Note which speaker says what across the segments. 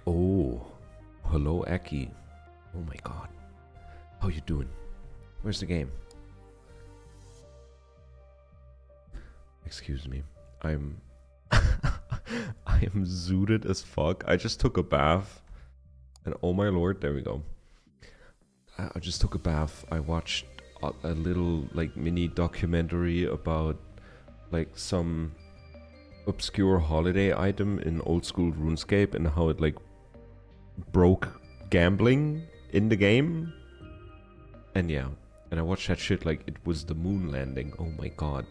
Speaker 1: Oh, hello, Aki. Oh my god. How you doing? Where's the game? Excuse me. I'm... I am zooted as fuck. I just took a bath. And oh my lord, there we go. I just took a bath. I watched a little, like, mini documentary about, like, some obscure holiday item in old school RuneScape and how it, like, broke gambling in the game. And yeah, and I watched that shit like it was the moon landing. Oh my god.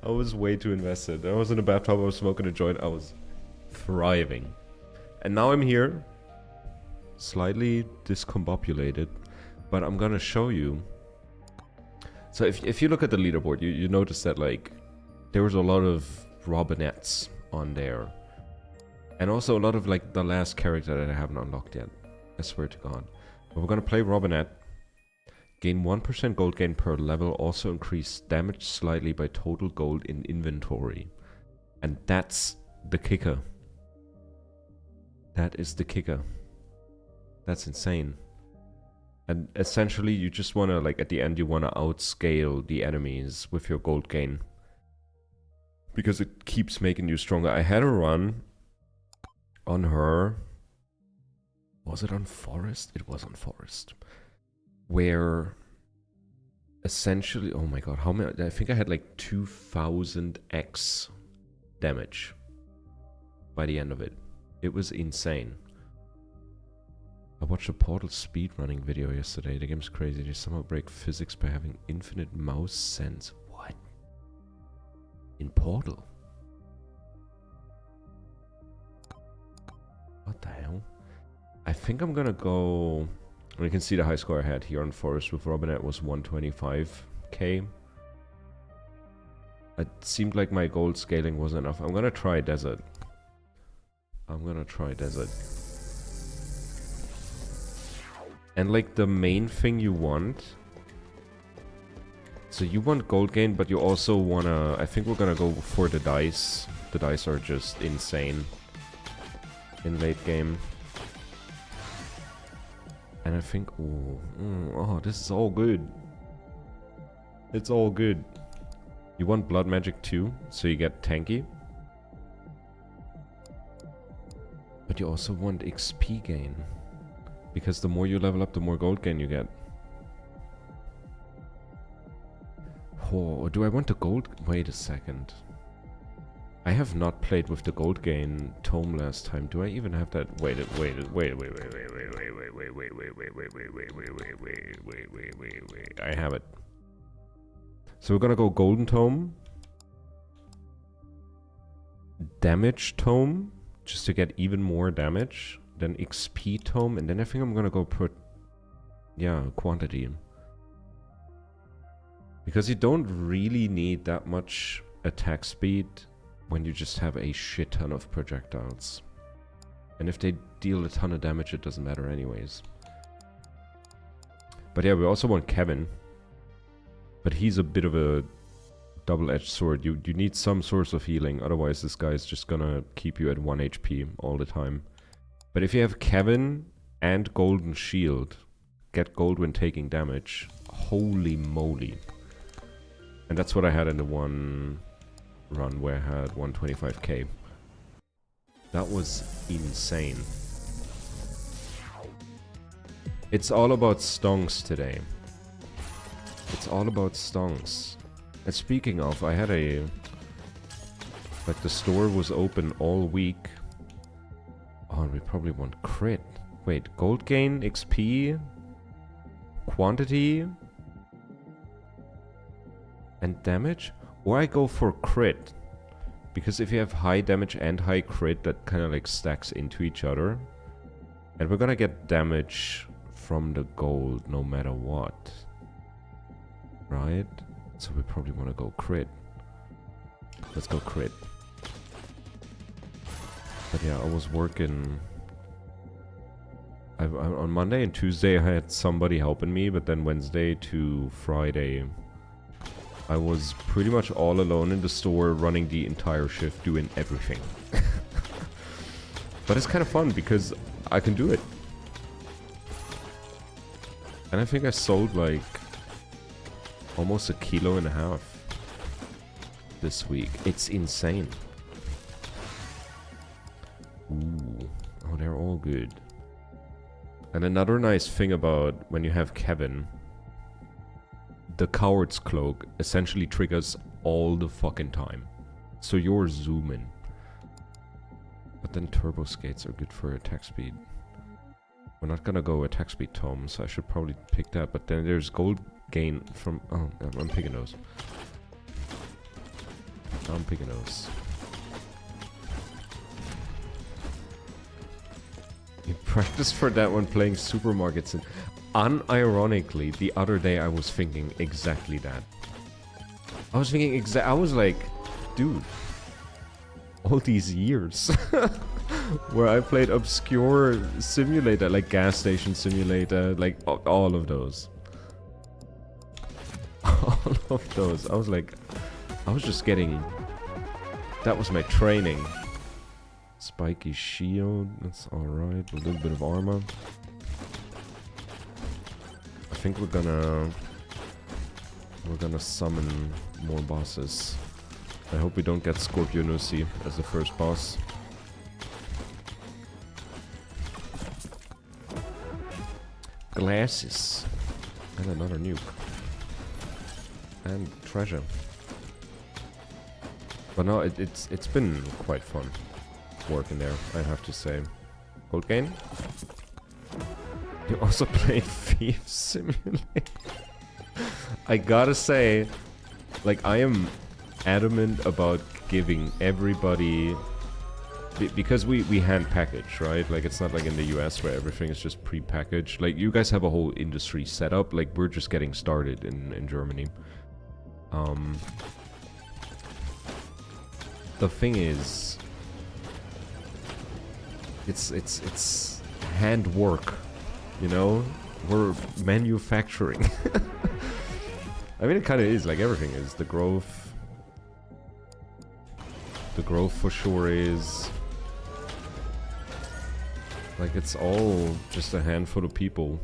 Speaker 1: I was way too invested. I was in a bathtub, I was smoking a joint, I was thriving. And now I'm here, slightly discombobulated, but I'm gonna show you. So if you look at the leaderboard, you notice that like there was a lot of Robinettes on there. And also a lot of like the last character that I haven't unlocked yet. I swear to god. But we're gonna play Robinette. Gain 1% gold gain per level, also increase damage slightly by total gold in inventory. And that's the kicker. That is the kicker. That's insane. And essentially you just wanna, like at the end you wanna outscale the enemies with your gold gain. Because it keeps making you stronger. I had a run on her. Was it on Forest? It was on Forest. Where essentially, oh my god, how many? I think I had like 2000x damage by the end of it. It was insane. I watched a Portal speedrunning video yesterday. The game's crazy. They somehow break physics by having infinite mouse sense. What? In Portal? What the hell? I think I'm gonna go... You can see the high score I had here on Forest with Robinette was 125k. It seemed like my gold scaling wasn't enough. I'm gonna try Desert. I'm gonna try Desert. And like the main thing you want... So you want gold gain, but you also wanna... I think we're gonna go for the dice. The dice are just insane in late game. And I think, oh, this is all good. It's all good. You want blood magic too, so you get tanky. But you also want XP gain. Because the more you level up, the more gold gain you get. Oh, do I want the gold? Wait a second. I have not played with the gold gain tome last time. Do I even have that? Wait. I have it. So we're gonna go golden tome, damage tome, just to get even more damage, then XP tome, and then I think I'm gonna go put, yeah, quantity. Because you don't really need that much attack speed when you just have a shit ton of projectiles. And if they deal a ton of damage, it doesn't matter anyways. But yeah, we also want Kevin. But he's a bit of a double-edged sword. You need some source of healing, otherwise this guy's just gonna keep you at 1 HP all the time. But if you have Kevin and Golden Shield, get gold when taking damage, holy moly. And that's what I had in the one run where I had 125k. That was insane. It's all about stonks today. It's all about stonks. And speaking of, I had a... Like, the store was open all week. Oh, and we probably want crit. Wait, gold gain, XP, quantity, and damage? Or I go for crit. Because if you have high damage and high crit, that kind of like stacks into each other. And we're gonna get damage from the gold no matter what. Right? So we probably want to go crit. Let's go crit. But yeah, I was working... on Monday and Tuesday I had somebody helping me, but then Wednesday to Friday I was pretty much all alone in the store running the entire shift, doing everything. But it's kind of fun because I can do it. And I think I sold like almost 1.5 kilos this week. It's insane. Ooh. Oh, they're all good. And another nice thing about when you have Kevin, the Coward's Cloak essentially triggers all the fucking time. So you're zooming. But then turbo skates are good for attack speed. We're not gonna go attack speed Tom, so I should probably pick that. But then there's gold gain from... Oh, I'm picking those. I'm picking those. You practiced for that one playing supermarkets. And unironically, the other day I was thinking exactly that. I was thinking I was like, dude, all these years where I played obscure simulator, like gas station simulator, like all of those. All of those. I was like, I was just getting... That was my training. Spiky shield, that's alright. A little bit of armor. I think we're gonna summon more bosses. I hope we don't get Scorpionusi as the first boss. Glasses. And another nuke. And treasure. But no, it's been quite fun working there, I have to say. Gold gain? You also play Thief Simulator? I gotta say, like, I am adamant about giving everybody... Because we hand package, right? Like, it's not like in the US where everything is just pre-packaged. Like, you guys have a whole industry set up. Like, we're just getting started in Germany. The thing is... It's handwork, you know? We're manufacturing. I mean, it kind of is, like everything is. The growth for sure is. Like, it's all just a handful of people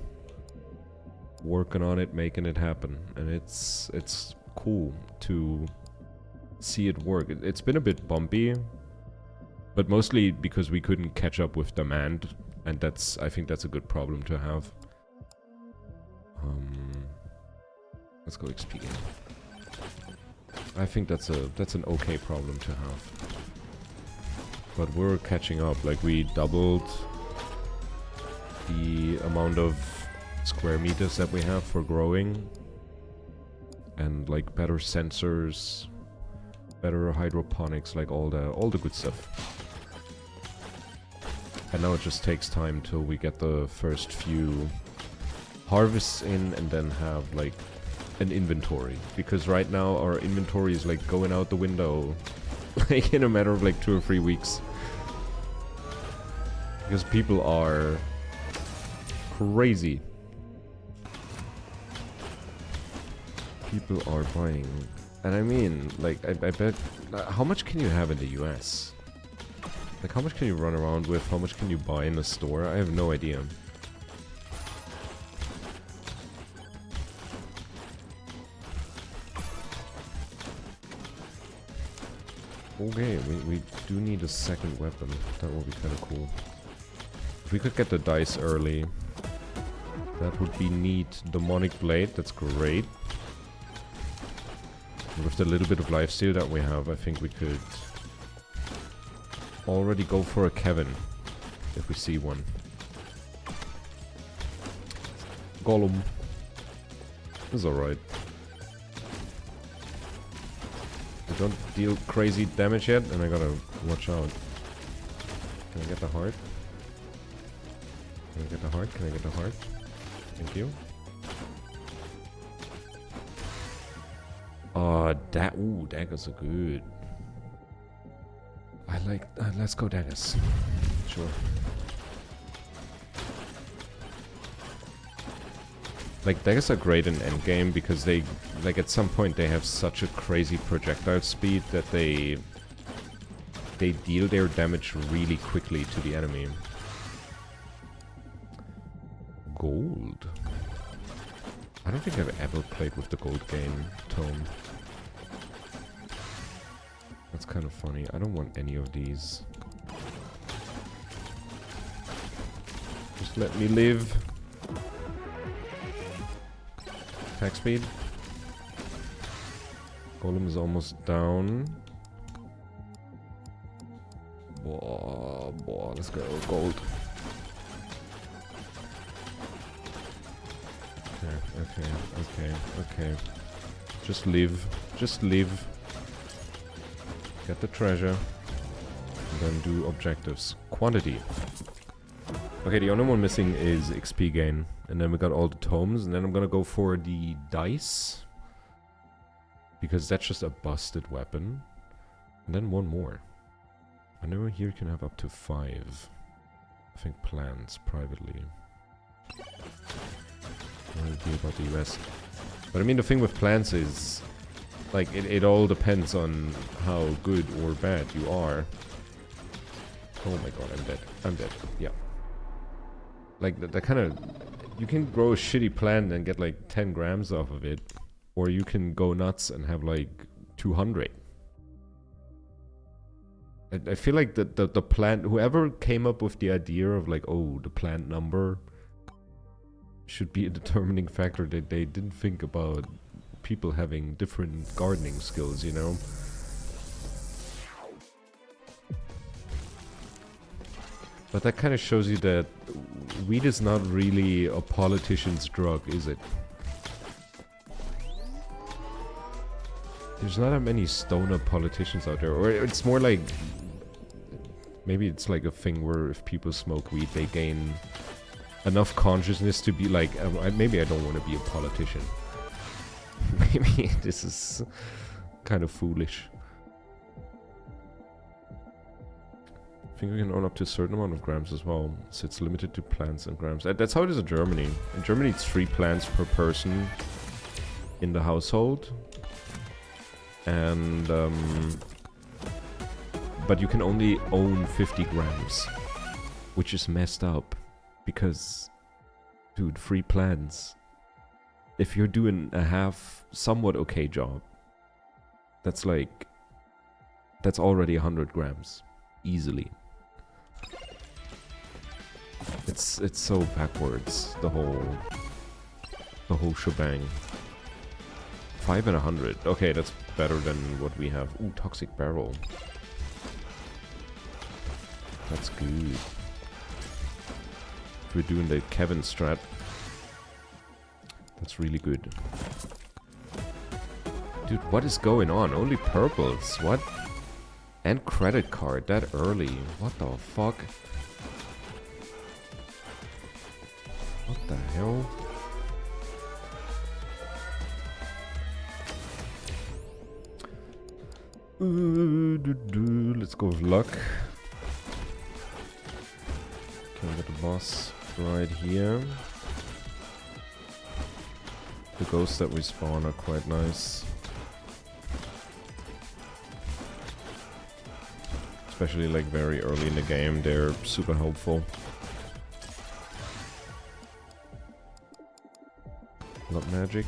Speaker 1: working on it, making it happen. And it's cool to see it work. It's been a bit bumpy. But mostly because we couldn't catch up with demand, and I think that's a good problem to have. Let's go XP game. I think that's an okay problem to have. But we're catching up. Like, we doubled the amount of square meters that we have for growing, and like better sensors, better hydroponics, like all the good stuff. And now it just takes time till we get the first few harvests in and then have like an inventory. Because right now our inventory is like going out the window like in a matter of like 2 or 3 weeks. Because people are crazy. People are buying. And I mean, like, I bet... How much can you have in the US? Like, how much can you run around with? How much can you buy in a store? I have no idea. Okay, we do need a second weapon. That would be kind of cool. If we could get the dice early, that would be neat. Demonic Blade, that's great. With the little bit of lifesteal that we have, I think we could already go for a Kevin, if we see one. Gollum. It's alright. We don't deal crazy damage yet, and I gotta watch out. Can I get the heart? Can I get the heart? Can I get the heart? Thank you. Ooh, daggers are good. I like, let's go daggers. Sure. Like, daggers are great in endgame because they, like, at some point they have such a crazy projectile speed that they they deal their damage really quickly to the enemy. Gold. I don't think I've ever played with the gold gain tome. That's kind of funny. I don't want any of these. Just let me live. Attack speed. Golem is almost down. Boah, let's go. Gold. Okay. Just live. Just live. Get the treasure. And then do objectives. Quantity. Okay, the only one missing is XP gain. And then we got all the tomes. And then I'm gonna go for the dice. Because that's just a busted weapon. And then one more. I know here you can have up to 5. I think plans privately. What do you about the US? But I mean, the thing with plants is, like, it all depends on how good or bad you are. Oh my god, I'm dead. I'm dead. Yeah. Like, that kind of... You can grow a shitty plant and get, like, 10 grams off of it. Or you can go nuts and have, like, 200. I feel like the plant... Whoever came up with the idea of, like, oh, the plant number should be a determining factor, that they didn't think about people having different gardening skills, you know? But that kind of shows you that weed is not really a politician's drug, is it? There's not that many stoner politicians out there, or it's more like... Maybe it's like a thing where if people smoke weed, they gain enough consciousness to be like, maybe I don't want to be a politician. Maybe this is kind of foolish. I think we can own up to a certain amount of grams as well, so it's limited to plants and grams. That's how it is in Germany. In Germany it's 3 plants per person in the household. And, but you can only own 50 grams, which is messed up. Because, dude, 3 plants. If you're doing a somewhat okay job, that's like, that's already 100 grams, easily. It's so backwards, the whole shebang. 5 and 100. Okay, that's better than what we have. Ooh, toxic barrel. That's good. We're doing the Kevin strat. That's really good. Dude, what is going on? Only purples. What? And credit card that early. What the fuck? What the hell? Let's go with luck. Can we get the boss right here? The ghosts that we spawn are quite nice. Especially like very early in the game, they're super helpful. Blood magic.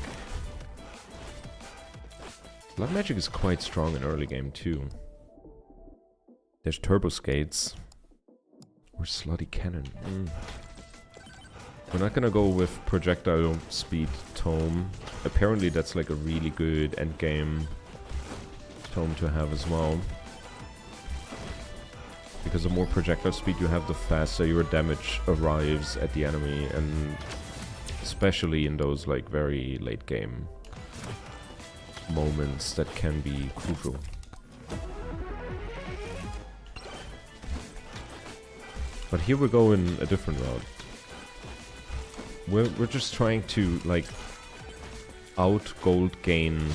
Speaker 1: Blood magic is quite strong in early game too. There's turbo skates. Or slutty cannon. We're not gonna go with projectile speed tome. Apparently that's like a really good endgame tome to have as well. Because the more projectile speed you have, the faster your damage arrives at the enemy, and especially in those like very late game moments that can be crucial. But here we're going a different route. We're just trying to like out gold gain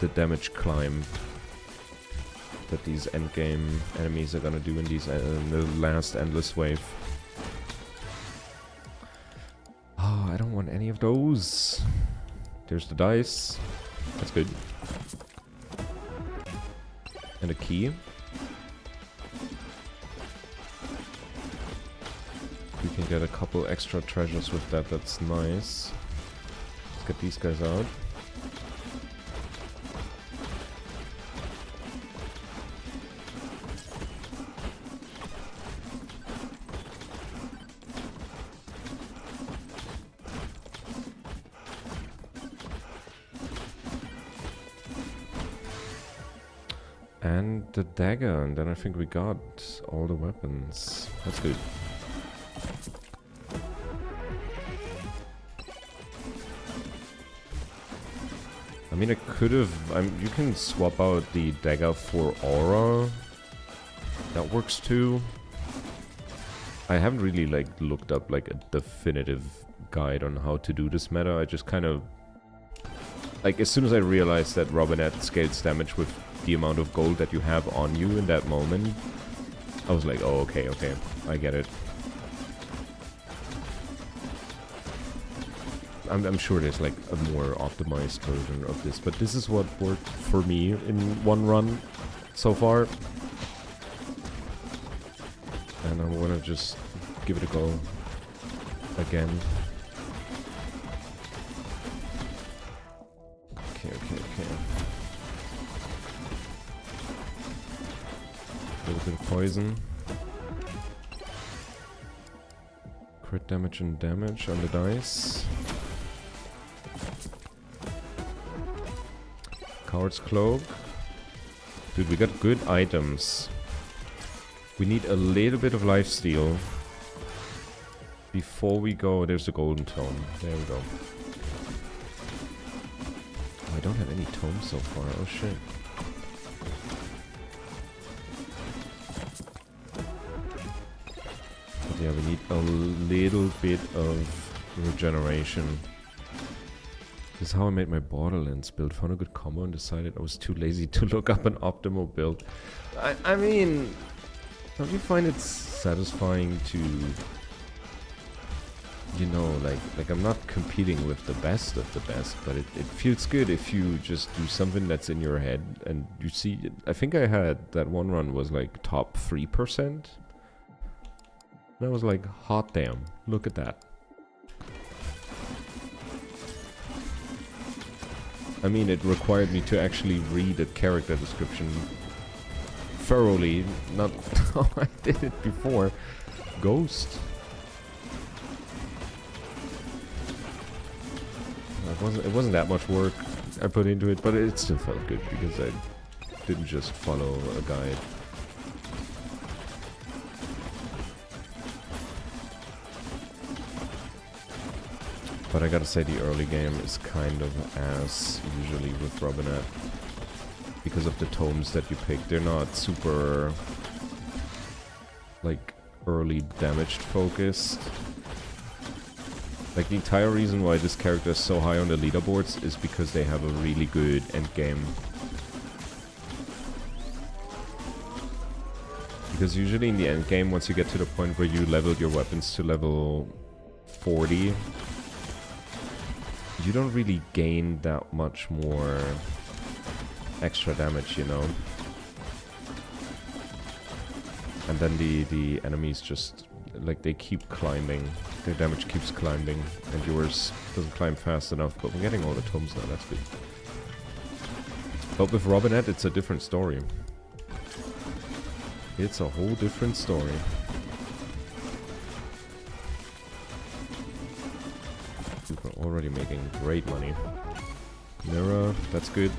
Speaker 1: the damage climb that these endgame enemies are gonna do in these in the last endless wave. Oh, I don't want any of those. There's the dice. That's good. And a key. We can get a couple extra treasures with that, that's nice. Let's get these guys out. And the dagger, and then I think we got all the weapons. That's good. I mean, I could have... you can swap out the dagger for aura. That works too. I haven't really, like, looked up, like, a definitive guide on how to do this meta. I just kind of... Like, as soon as I realized that Robinette scales damage with the amount of gold that you have on you in that moment, I was like, oh, okay, I get it. I'm sure there's like a more optimized version of this, but this is what worked for me in one run so far. And I want to just give it a go again. Okay. A little bit of poison. Crit damage and damage on the dice. Coward's Cloak. Dude, we got good items. We need a little bit of lifesteal before we go. There's the golden tome. There we go. Oh, I don't have any tomes so far. Oh shit. But yeah, we need a little bit of regeneration. This is how I made my Borderlands build. Found a good combo and decided I was too lazy to look up an optimal build. I mean, don't you find it satisfying to, you know, like I'm not competing with the best of the best, but it feels good if you just do something that's in your head and you see it. I think I had that one run was like top 3%. And I was like, hot damn, look at that. I mean, it required me to actually read a character description thoroughly, not how I did it before. Ghost. It wasn't that much work I put into it, but it still felt good because I didn't just follow a guide. But I gotta say the early game is kind of ass usually with Robinette. Because of the tomes that you pick. They're not super like early damaged focused. Like the entire reason why this character is so high on the leaderboards is because they have a really good end game. Because usually in the end game, once you get to the point where you leveled your weapons to level 40, you don't really gain that much more extra damage, you know. And then the enemies just, like, they keep climbing. Their damage keeps climbing, and yours doesn't climb fast enough. But we're getting all the tomes now, that's good. But with Robinette, it's a different story. It's a whole different story. We're already making great money. Mirror, that's good.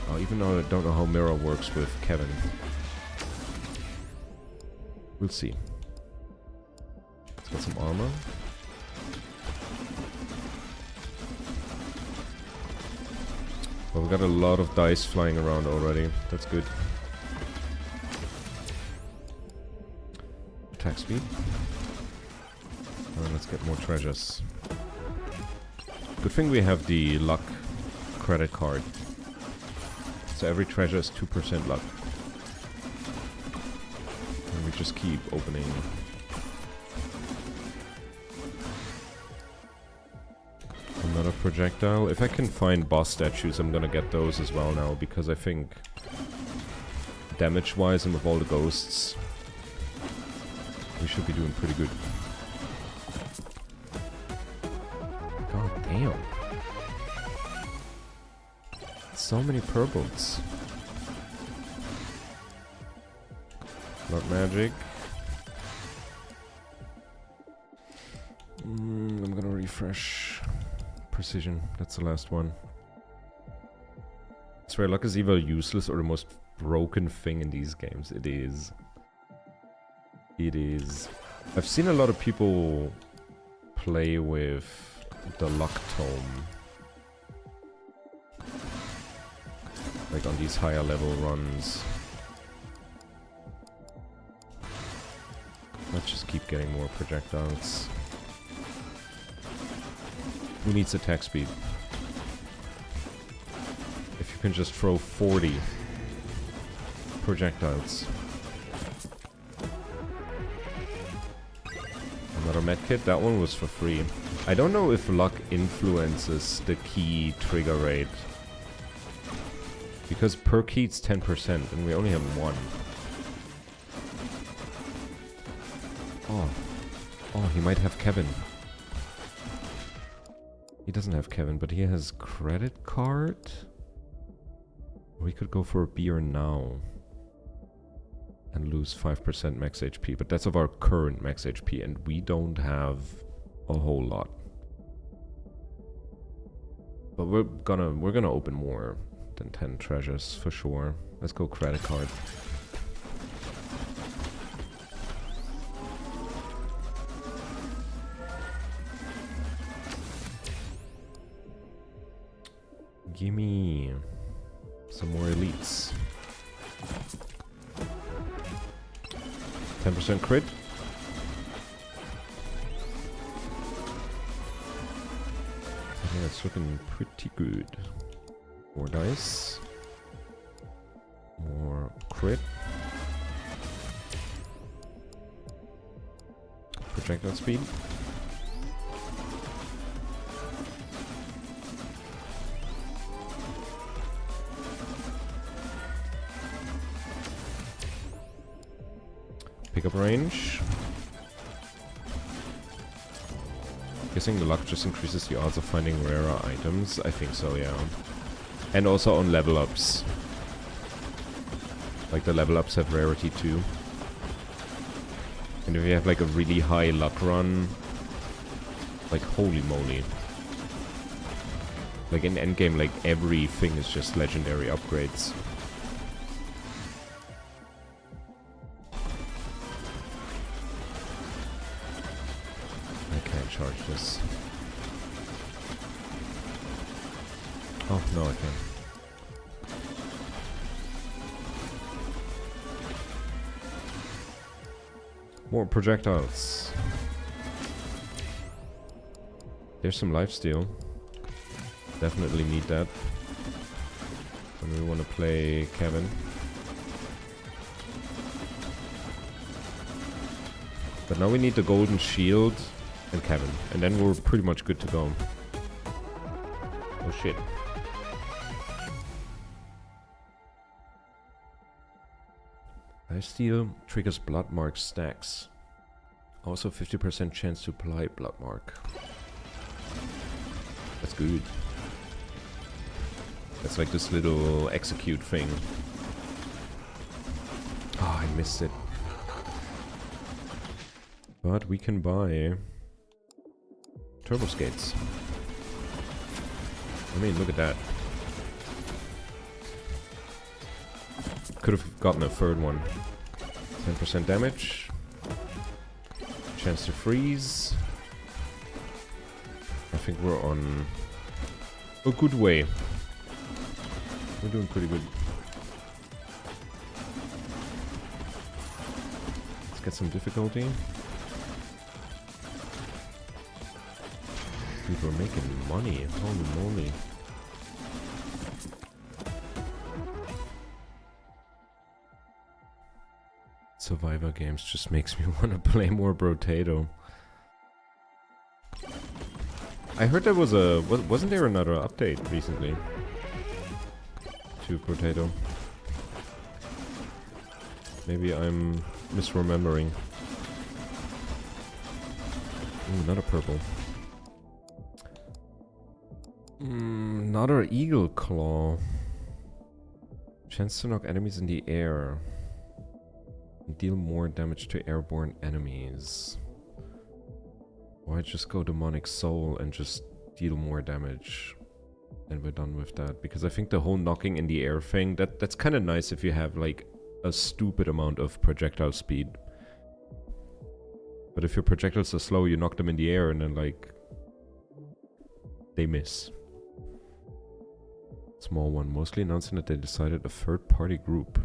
Speaker 1: Oh, even though I don't know how Mirror works with Kevin. We'll see. Let's get some armor. Well, we got a lot of dice flying around already. That's good. Attack speed. Let's get more treasures. Good thing we have the luck credit card. So every treasure is 2% luck. And we just keep opening. Another projectile. If I can find boss statues, I'm gonna get those as well now, because I think damage-wise and with all the ghosts, we should be doing pretty good. God damn. So many purples. Not magic. I'm gonna refresh. Precision, that's the last one. I swear, luck is either useless or the most broken thing in these games. It is. It is. I've seen a lot of people play with the luck tome. Like on these higher level runs. Let's just keep getting more projectiles. Who needs attack speed? If you can just throw 40 projectiles. Another medkit, that one was for free. I don't know if luck influences the key trigger rate. Because per key it's 10% and we only have one. Oh, he might have Kevin. He doesn't have Kevin, but he has credit card. We could go for a beer now. And lose 5% max HP, but that's of our current max HP, and we don't have a whole lot. But we're gonna open more than 10 treasures for sure. Let's go credit card. Gimme some more elites. 10% crit. I think that's looking pretty good. More dice. More crit. Projectile speed. Pickup range. Guessing the luck just increases the odds of finding rarer items. I think so, yeah. And also on level ups. Like the level ups have rarity too. And if you have like a really high luck run, like holy moly. Like in endgame, like everything is just legendary upgrades. Charge this. Oh, no, I can't. More projectiles. There's some lifesteal. Definitely need that. And we want to play Kevin. But now we need the golden shield. And Kevin, and then we're pretty much good to go. Oh shit. Lifesteal triggers blood mark stacks. Also 50% chance to apply blood mark. That's good. That's like this little execute thing. Oh, I missed it. But we can buy turbo skates. I mean, look at that. Could have gotten a third one. 10% damage. Chance to freeze. I think we're on a good way. We're doing pretty good. Let's get some difficulty. People are making money, holy moly. Survivor games just makes me want to play more Brotato. I heard there was wasn't there another update recently to Potato? Maybe I'm misremembering. Ooh, another purple. Another Eagle Claw. Chance to knock enemies in the air. Deal more damage to airborne enemies. Why just go Demonic Soul and just deal more damage? And we're done with that. Because I think the whole knocking in the air thing, that's kind of nice if you have like a stupid amount of projectile speed. But if your projectiles are slow, you knock them in the air and then like they miss. Small one, mostly announcing that they decided a third-party group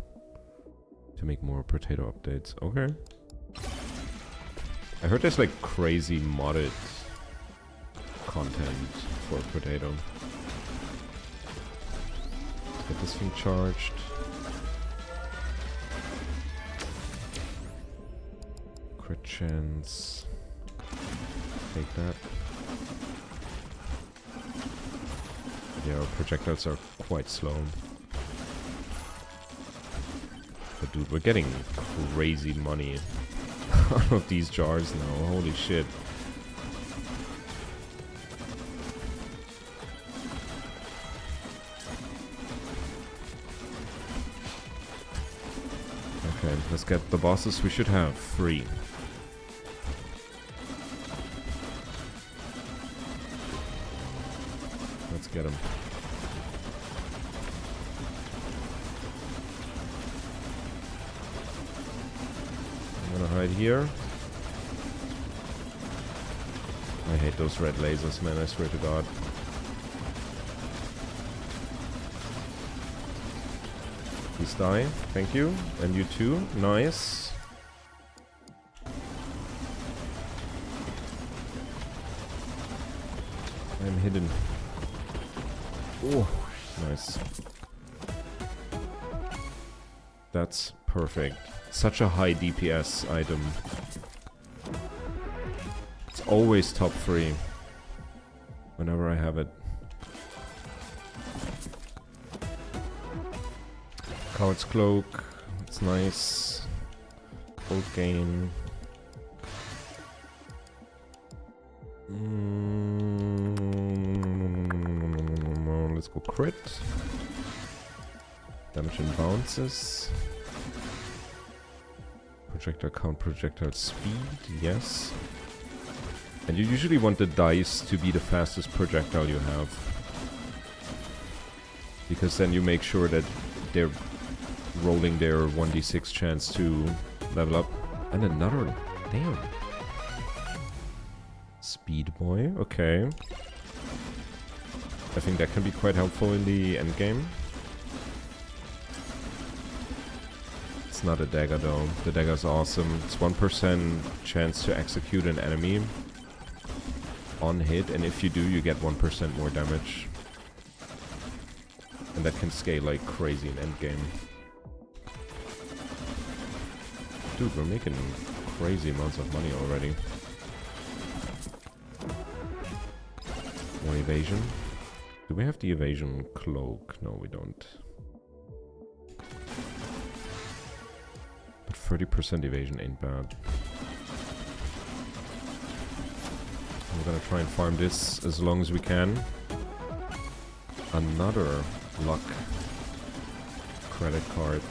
Speaker 1: to make more Potato updates. Okay. I heard there's like crazy modded content for Potato. Let's get this thing charged. Crit chance. Take that. Yeah, our projectiles are quite slow. But dude, we're getting crazy money out of these jars now. Holy shit. Okay, let's get the bosses. We should have 3. Let's get them. I'm gonna hide here. I hate those red lasers, man, I swear to God. Please die. Thank you. And you too. Nice. I'm hidden. Oh, nice. That's perfect. Such a high DPS item. It's always top 3 whenever I have it. Coward's Cloak. It's nice. Gold gain. Let's go crit. Damage and bounces. Projectile count, projectile speed, yes. And you usually want the dice to be the fastest projectile you have. Because then you make sure that they're rolling their 1d6 chance to level up. And another, damn. Speed Boy, okay. I think that can be quite helpful in the endgame. It's not a dagger though. The dagger's awesome. It's 1% chance to execute an enemy on hit, and if you do, you get 1% more damage. And that can scale like crazy in endgame. Dude, we're making crazy amounts of money already. More evasion. Do we have the evasion cloak? No, we don't. But 30% evasion ain't bad. We're gonna try and farm this as long as we can. Another luck credit card.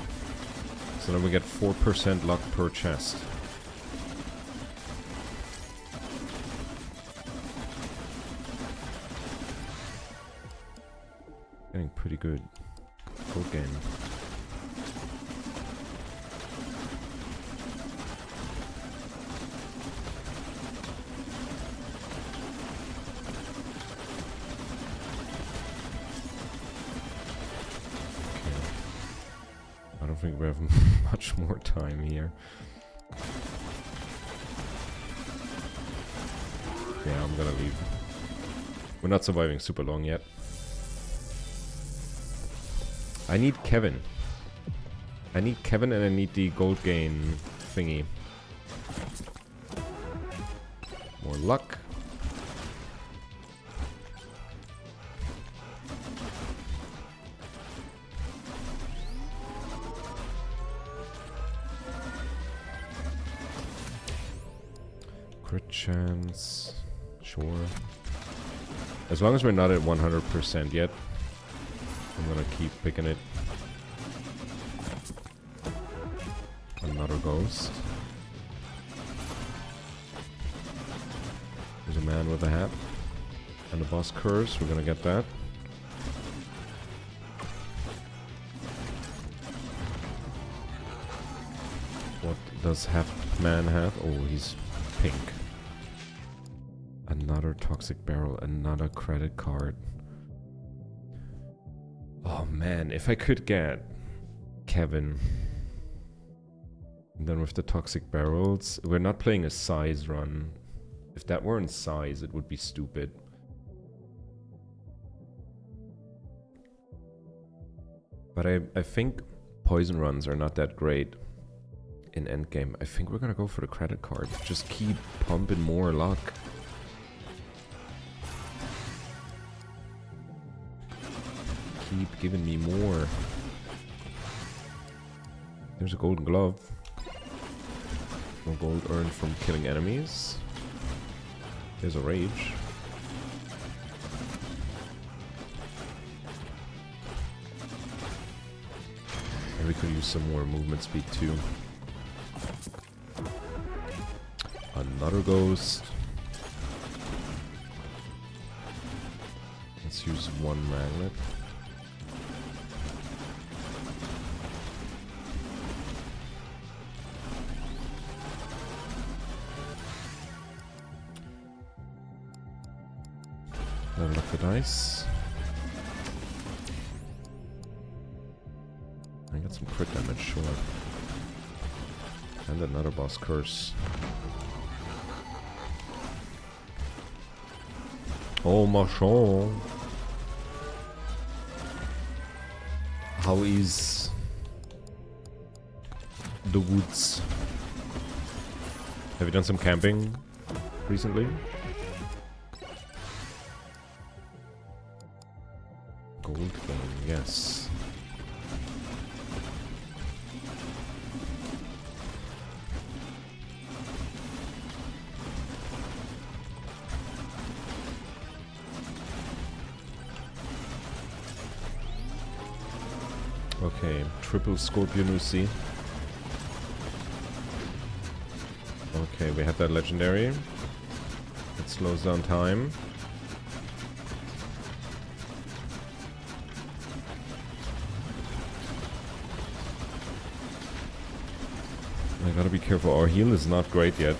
Speaker 1: So then we get 4% luck per chest. Getting pretty good. Gold gain. I don't think we have much more time here. Yeah, I'm gonna leave. We're not surviving super long yet. I need Kevin. I need Kevin and I need the gold gain thingy. More luck. Crit chance. Sure. As long as we're not at 100% yet, I'm gonna keep picking it. Another ghost. There's a man with a hat. And the boss curse, we're gonna get that. What does half man have? Oh, he's pink. Another toxic barrel, another credit card. Oh man, if I could get Kevin. And then with the toxic barrels, we're not playing a size run. If that weren't size, it would be stupid. But I think poison runs are not that great in endgame. I think we're gonna go for the credit card. Just keep pumping more luck. Keep giving me more. There's a golden glove. More gold earned from killing enemies. There's a rage. And we could use some more movement speed too. Another ghost. Let's use one magnet. Level up the dice. I got some crit damage, sure. And another boss curse. Oh, machin. How is the woods? Have you done some camping recently? Gold game, yes. Okay, triple Scorpionusi. Okay, we have that legendary. It slows down time. I gotta be careful, our heal is not great yet.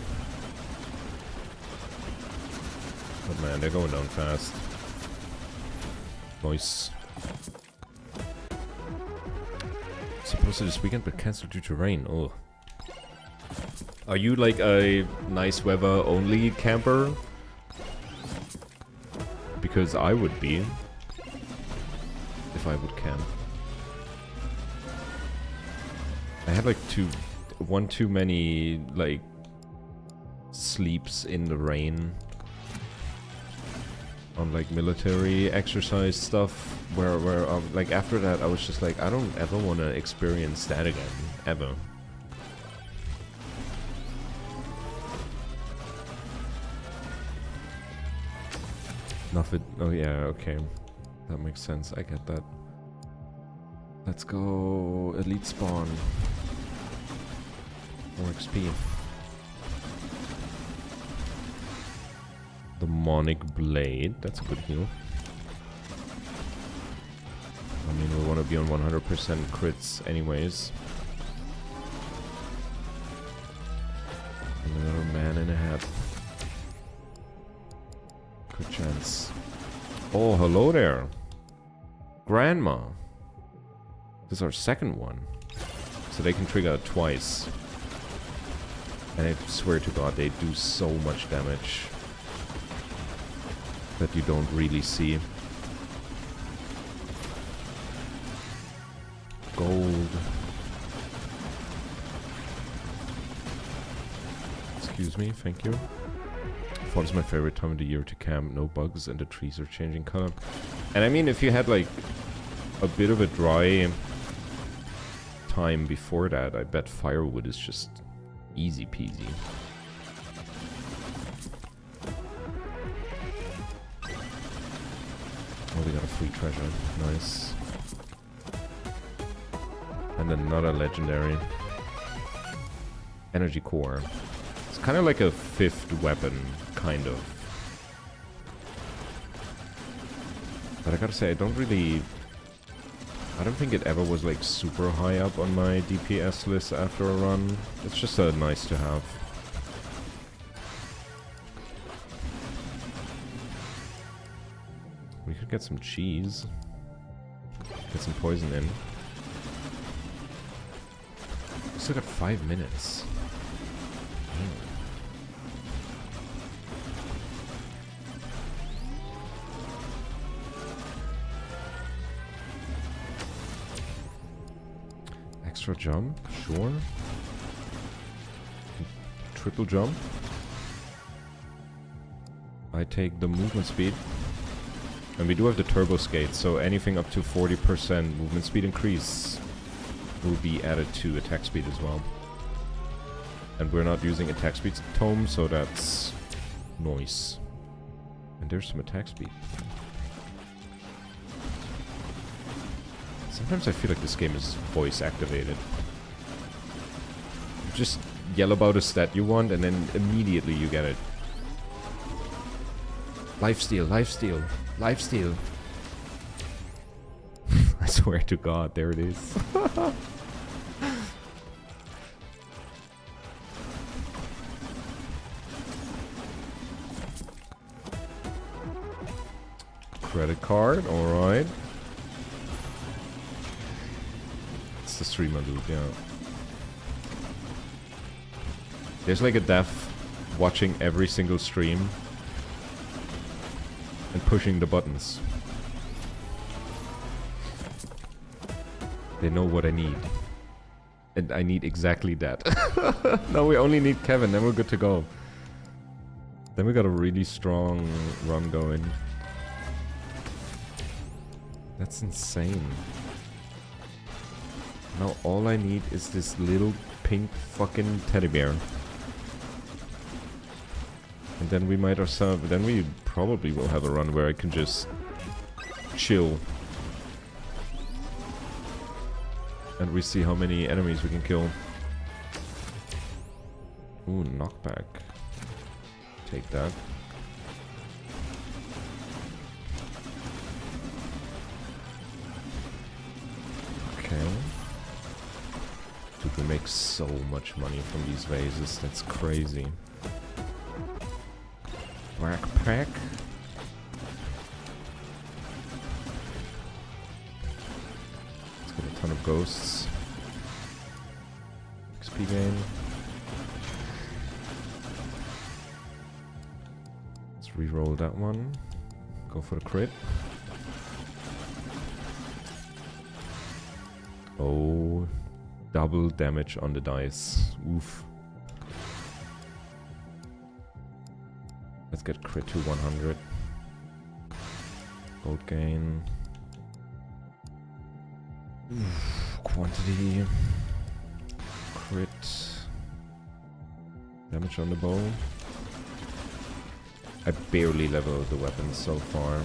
Speaker 1: But man, they're going down fast. Nice. Supposed to this weekend but cancelled due to rain. Oh. Are you like a nice weather only camper? Because I would be. If I would camp. I had like one too many like sleeps in the rain on like military exercise stuff where like after that I was just like, I don't ever want to experience that again, ever. Nothing. Oh yeah, okay, that makes sense. I get that. Let's go elite spawn. More XP. Demonic Blade. That's a good heal. I mean, we want to be on 100% crits anyways. Another man in a hat. Good chance. Oh, hello there. Grandma. This is our second one. So they can trigger twice. And I swear to God, they do so much damage that you don't really see. Gold. Excuse me, thank you. Fall is my favorite time of the year to camp. No bugs and the trees are changing color. And I mean, if you had like a bit of a dry time before that, I bet firewood is just easy peasy. got a free treasure. Nice. And another legendary. Energy core. It's kind of like a 5th weapon, kind of. But I gotta say, I don't think it ever was like super high up on my DPS list after a run. It's just a nice to have. We could get some cheese. Get some poison in. We still got 5 minutes. Extra jump, sure. Triple jump. I take the movement speed. And we do have the turbo skate, so anything up to 40% movement speed increase will be added to attack speed as well. And we're not using attack speed tome, so that's nice. And there's some attack speed. Sometimes I feel like this game is voice activated. You just yell about a stat you want and then immediately you get it. Lifesteal, lifesteal, lifesteal. I swear to God, there it is. Credit card, alright. It's the streamer loot, yeah. There's like a dev watching every single stream and pushing the buttons. They know what I need. And I need exactly that. No, we only need Kevin, then we're good to go. Then we got a really strong run going. That's insane. Now all I need is this little pink fucking teddy bear. And then we might ourselves... Then we probably will have a run where I can just chill. And we see how many enemies we can kill. Ooh, knockback. Take that. Okay. Dude, we make so much money from these vases. That's crazy. Whack pack. Let's get a ton of ghosts. XP gain. Let's re-roll that one. Go for the crit. Oh, double damage on the dice. Oof. Let's get crit to 100. Gold gain. Oof, quantity. Crit. Damage on the bow. I barely leveled the weapons so far.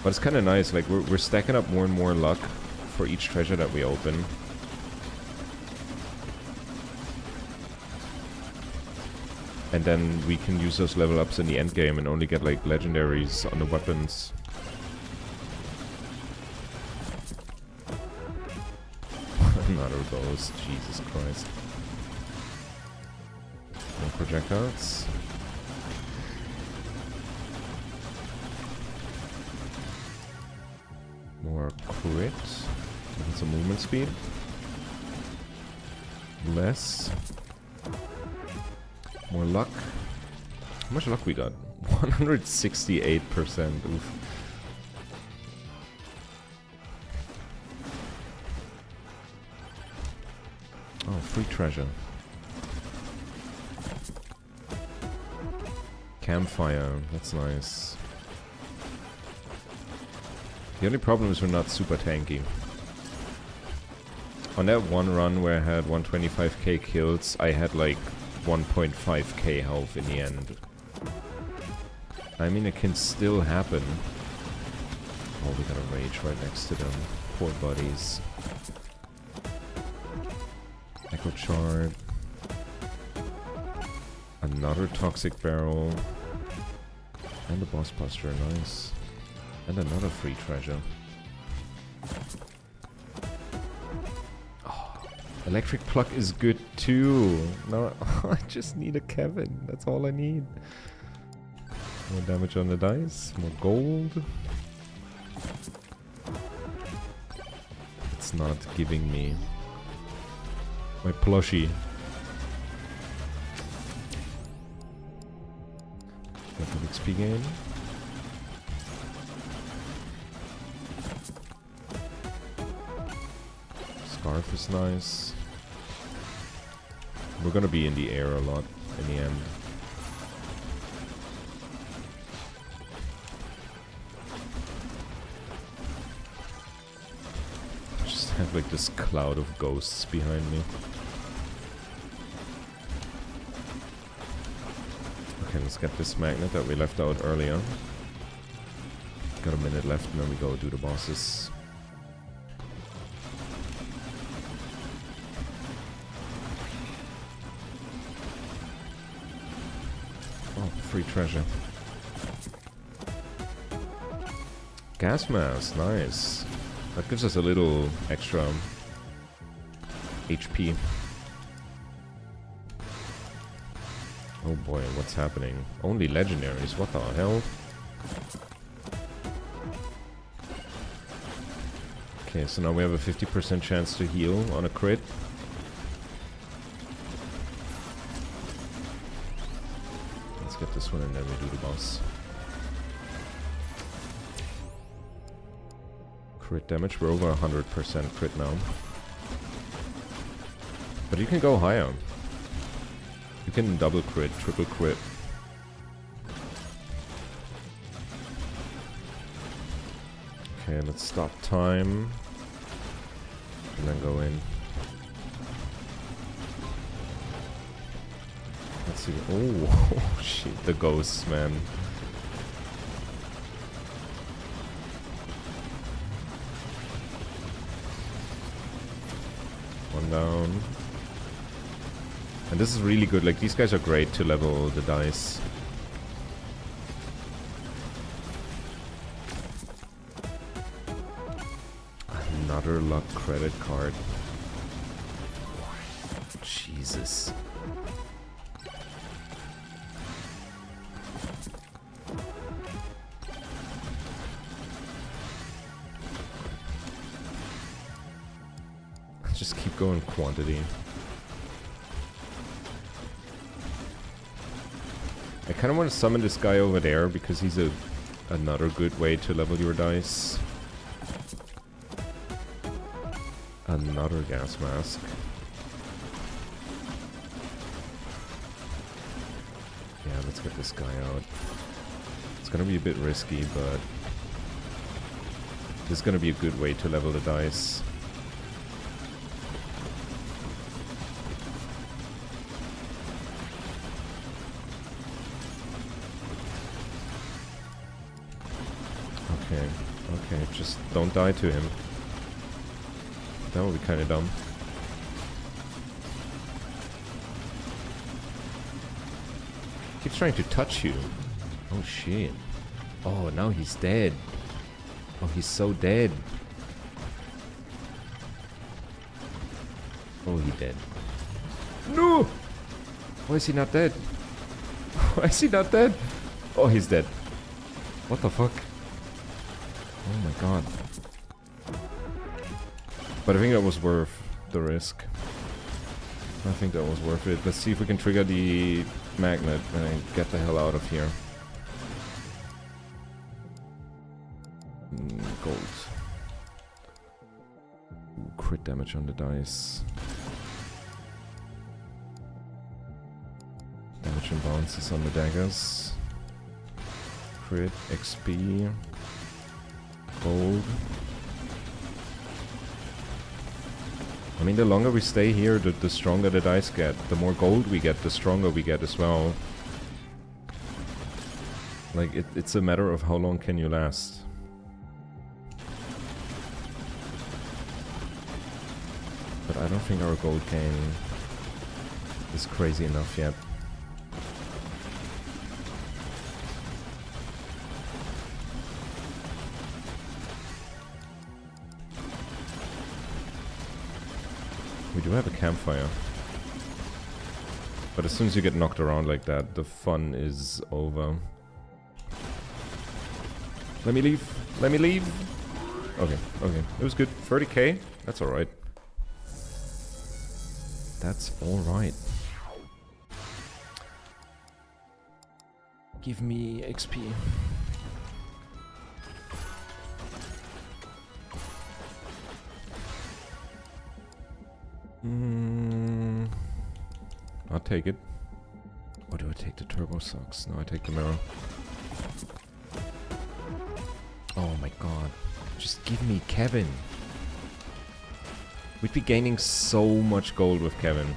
Speaker 1: But it's kind of nice, like we're stacking up more and more luck for each treasure that we open. And then we can use those level ups in the end game and only get like legendaries on the weapons. Another ghost, Jesus Christ. More projectiles. More crit. And some movement speed. Less. More luck. How much luck we got? 168%. Oof. Oh, free treasure. Campfire. That's nice. The only problem is we're not super tanky. On that one run where I had 125k kills, I had like 1.5k health in the end. I mean, it can still happen. Oh, we got a rage right next to them. Poor buddies. Echo Chart. Another Toxic Barrel. And a Boss Buster, nice. And another free treasure. Oh, Electric Pluck is good too. No, I just need a Kevin. That's all I need. More damage on the dice. More gold. It's not giving me my plushie. Got the XP gain. Scarf is nice. We're gonna be in the air a lot in the end. Just have like this cloud of ghosts behind me. Okay, let's get this magnet that we left out earlier. Got a minute left and then we go do the bosses. Oh, free treasure. Gas mask, nice. That gives us a little extra HP. Oh boy, what's happening? Only legendaries, what the hell? Okay, so now we have a 50% chance to heal on a crit. Let's get this one and then we do the boss. Crit damage, we're over 100% crit now. But you can go higher. You can double crit, triple crit. Okay, let's stop time. And then go in. Let's see. Oh, shit, the ghosts, man. One down. And this is really good, like these guys are great to level the dice. Another luck credit card. Jesus. Just keep going quantity. I kind of want to summon this guy over there because he's another good way to level your dice. Another gas mask. Yeah, let's get this guy out. It's gonna be a bit risky, but this is gonna be a good way to level the dice. Okay, just don't die to him. That would be kind of dumb. Keeps trying to touch you. Oh shit. Oh, now he's dead. Oh, he's so dead. Oh, he's dead. No! Why is he not dead? Why is he not dead? Oh, he's dead. What the fuck? Oh my god. But I think that was worth the risk. I think that was worth it. Let's see if we can trigger the magnet and get the hell out of here. Gold. Ooh, crit damage on the dice. Damage and bounces on the daggers. Crit, XP. Gold. I mean, the longer we stay here, the stronger the dice get. The more gold we get, the stronger we get as well. Like, it's a matter of how long can you last. But I don't think our gold gain is crazy enough yet. We do have a campfire. But as soon as you get knocked around like that, the fun is over. Let me leave. Let me leave. Okay, okay. It was good. 30k. That's alright. That's alright. Give me XP. I'll take it. Or do I take the turbo socks? No, I take the mirror. Oh my god. Just give me Kevin. We'd be gaining so much gold with Kevin.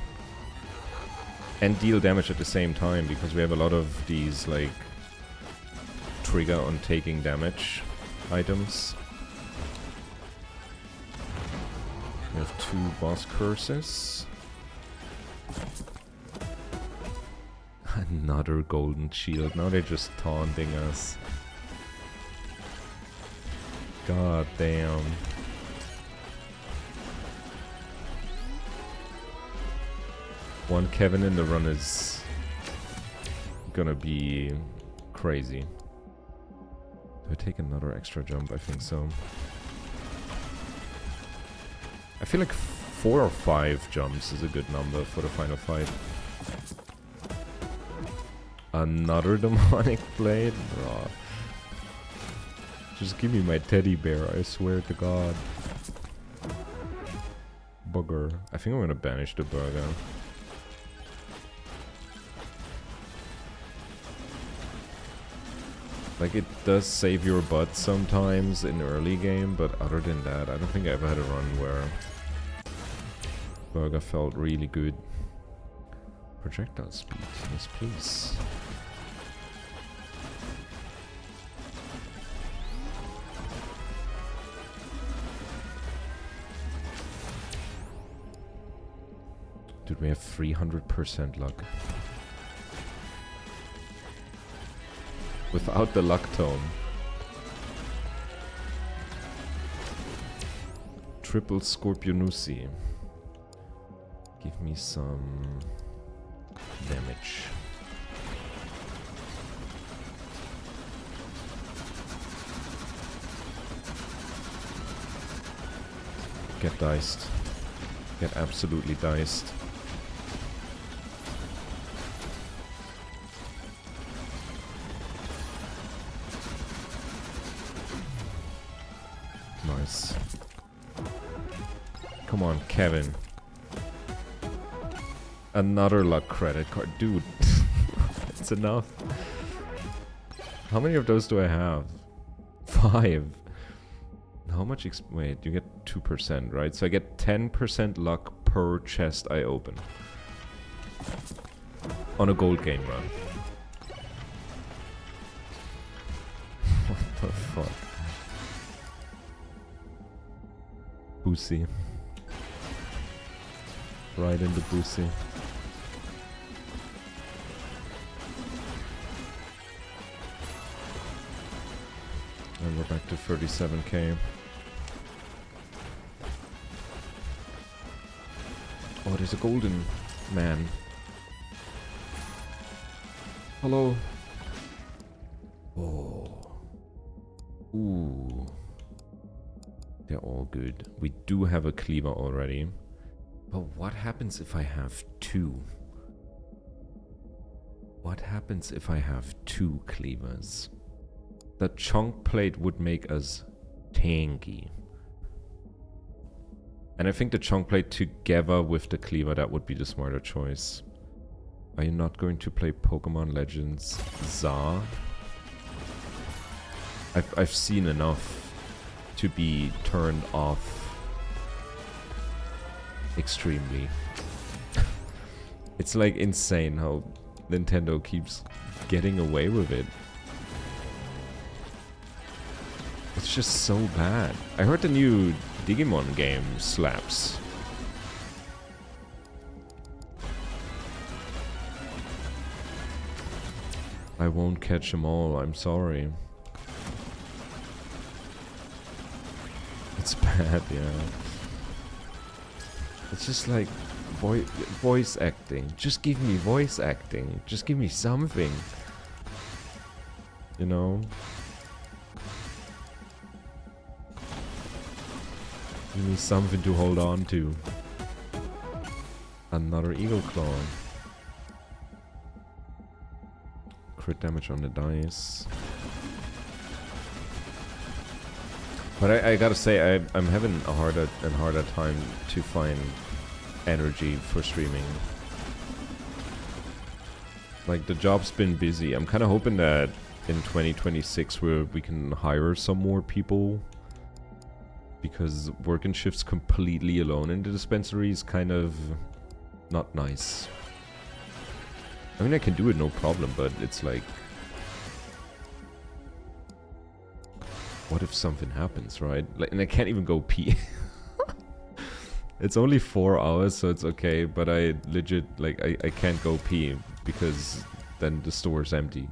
Speaker 1: And deal damage at the same time, because we have a lot of these, like, trigger on taking damage items. We have 2 boss curses. Another golden shield. Now they're just taunting us. God damn. One Kevin in the run is gonna be crazy. Do I take another extra jump? I think so. I feel like 4 or 5 jumps is a good number for the final fight. Another demonic blade? Bro. Just give me my teddy bear, I swear to God. Bugger. I think I'm gonna banish the burger. Like, it does save your butt sometimes in early game, but other than that, I don't think I ever had a run where burger felt really good. Projectile speed, yes please. Dude, we have 300% luck. Without the luck tone. Triple Scorpionusi. Give me some damage. Get diced. Get absolutely diced. Nice. Come on, Kevin. Another luck credit card. Dude, it's enough. How many of those do I have? 5. How much wait, you get 2%, right? So I get 10% luck per chest I open. On a gold game run. What the fuck? Boosie. Right in the boosie. And we're back to 37k. Oh, there's a golden man. Hello. Oh. Ooh. They're all good. We do have a cleaver already. But what happens if I have 2? What happens if I have 2 cleavers? The chunk plate would make us tanky. And I think the chunk plate together with the cleaver, that would be the smarter choice. Are you not going to play Pokemon Legends Za? I've seen enough to be turned off extremely. It's like insane how Nintendo keeps getting away with it. just so bad. I heard the new Digimon game slaps. I won't catch them all, I'm sorry. It's bad, yeah. It's just like voice acting. Just give me voice acting. Just give me something. You know? Give me something to hold on to. Another Eagle Claw. Crit damage on the dice. But I gotta say, I'm having a harder time to find energy for streaming. Like, the job's been busy. I'm kind of hoping that in 2026 we can hire some more people. Because working shifts completely alone in the dispensary is kind of not nice. I mean, I can do it no problem, but it's like... What if something happens, right? Like, and I can't even go pee. It's only 4 hours, so it's okay, but I legit, like, I can't go pee because then the store's empty.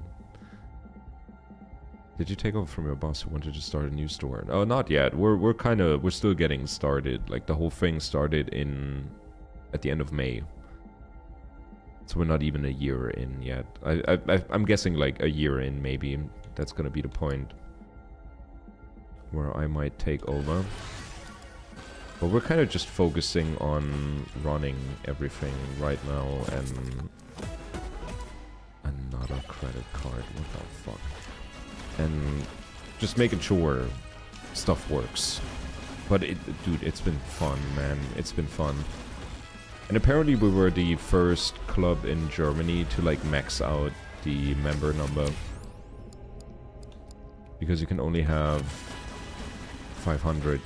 Speaker 1: Did you take over from your boss who wanted to start a new store? Oh, not yet. We're still getting started. Like, the whole thing started at the end of May. So we're not even a year in yet. I'm guessing like a year in, maybe. That's gonna be the point where I might take over. But we're kind of just focusing on running everything right now, and another credit card. What the fuck? And just making sure stuff works. But dude, it's been fun, man. It's been fun. And apparently we were the first club in Germany to like max out the member number. Because you can only have 500.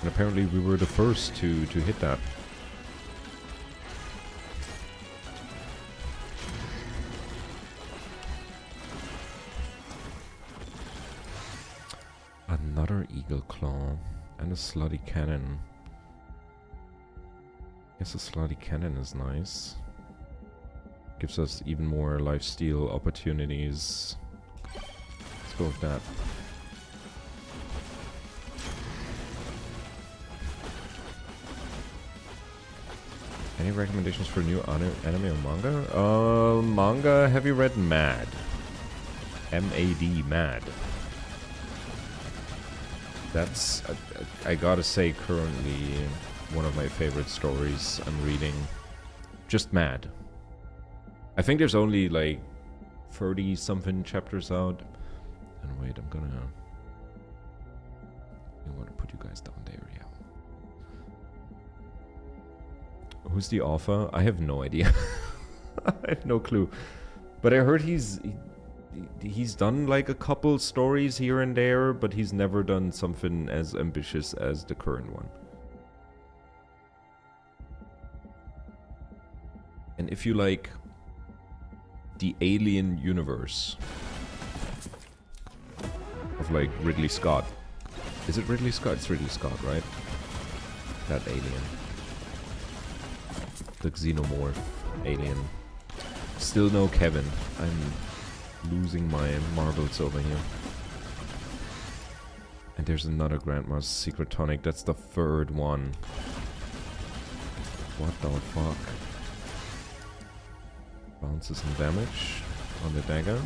Speaker 1: And apparently we were the first to hit that. Another Eagle Claw. And a Slutty Cannon. Guess a Slutty Cannon is nice. Gives us even more lifesteal opportunities. Let's go with that. Any recommendations for new anime or manga? Manga, have you read Mad? M-A-D, Mad. That's, I gotta say, currently one of my favorite stories I'm reading. Just Mad. I think there's only like 30-something chapters out. And wait, I'm gonna put you guys down there, yeah. Who's the author? I have no idea. I have no clue. But I heard he's done like a couple stories here and there, but he's never done something as ambitious as the current one. And if you like the Alien universe of like Ridley Scott. Is it Ridley Scott? It's Ridley Scott, right? That alien. The xenomorph alien. Still no Kevin. I'm losing my marbles over here. And there's another Grandma's Secret Tonic. That's the third one. What the fuck? Bounces and damage on the dagger.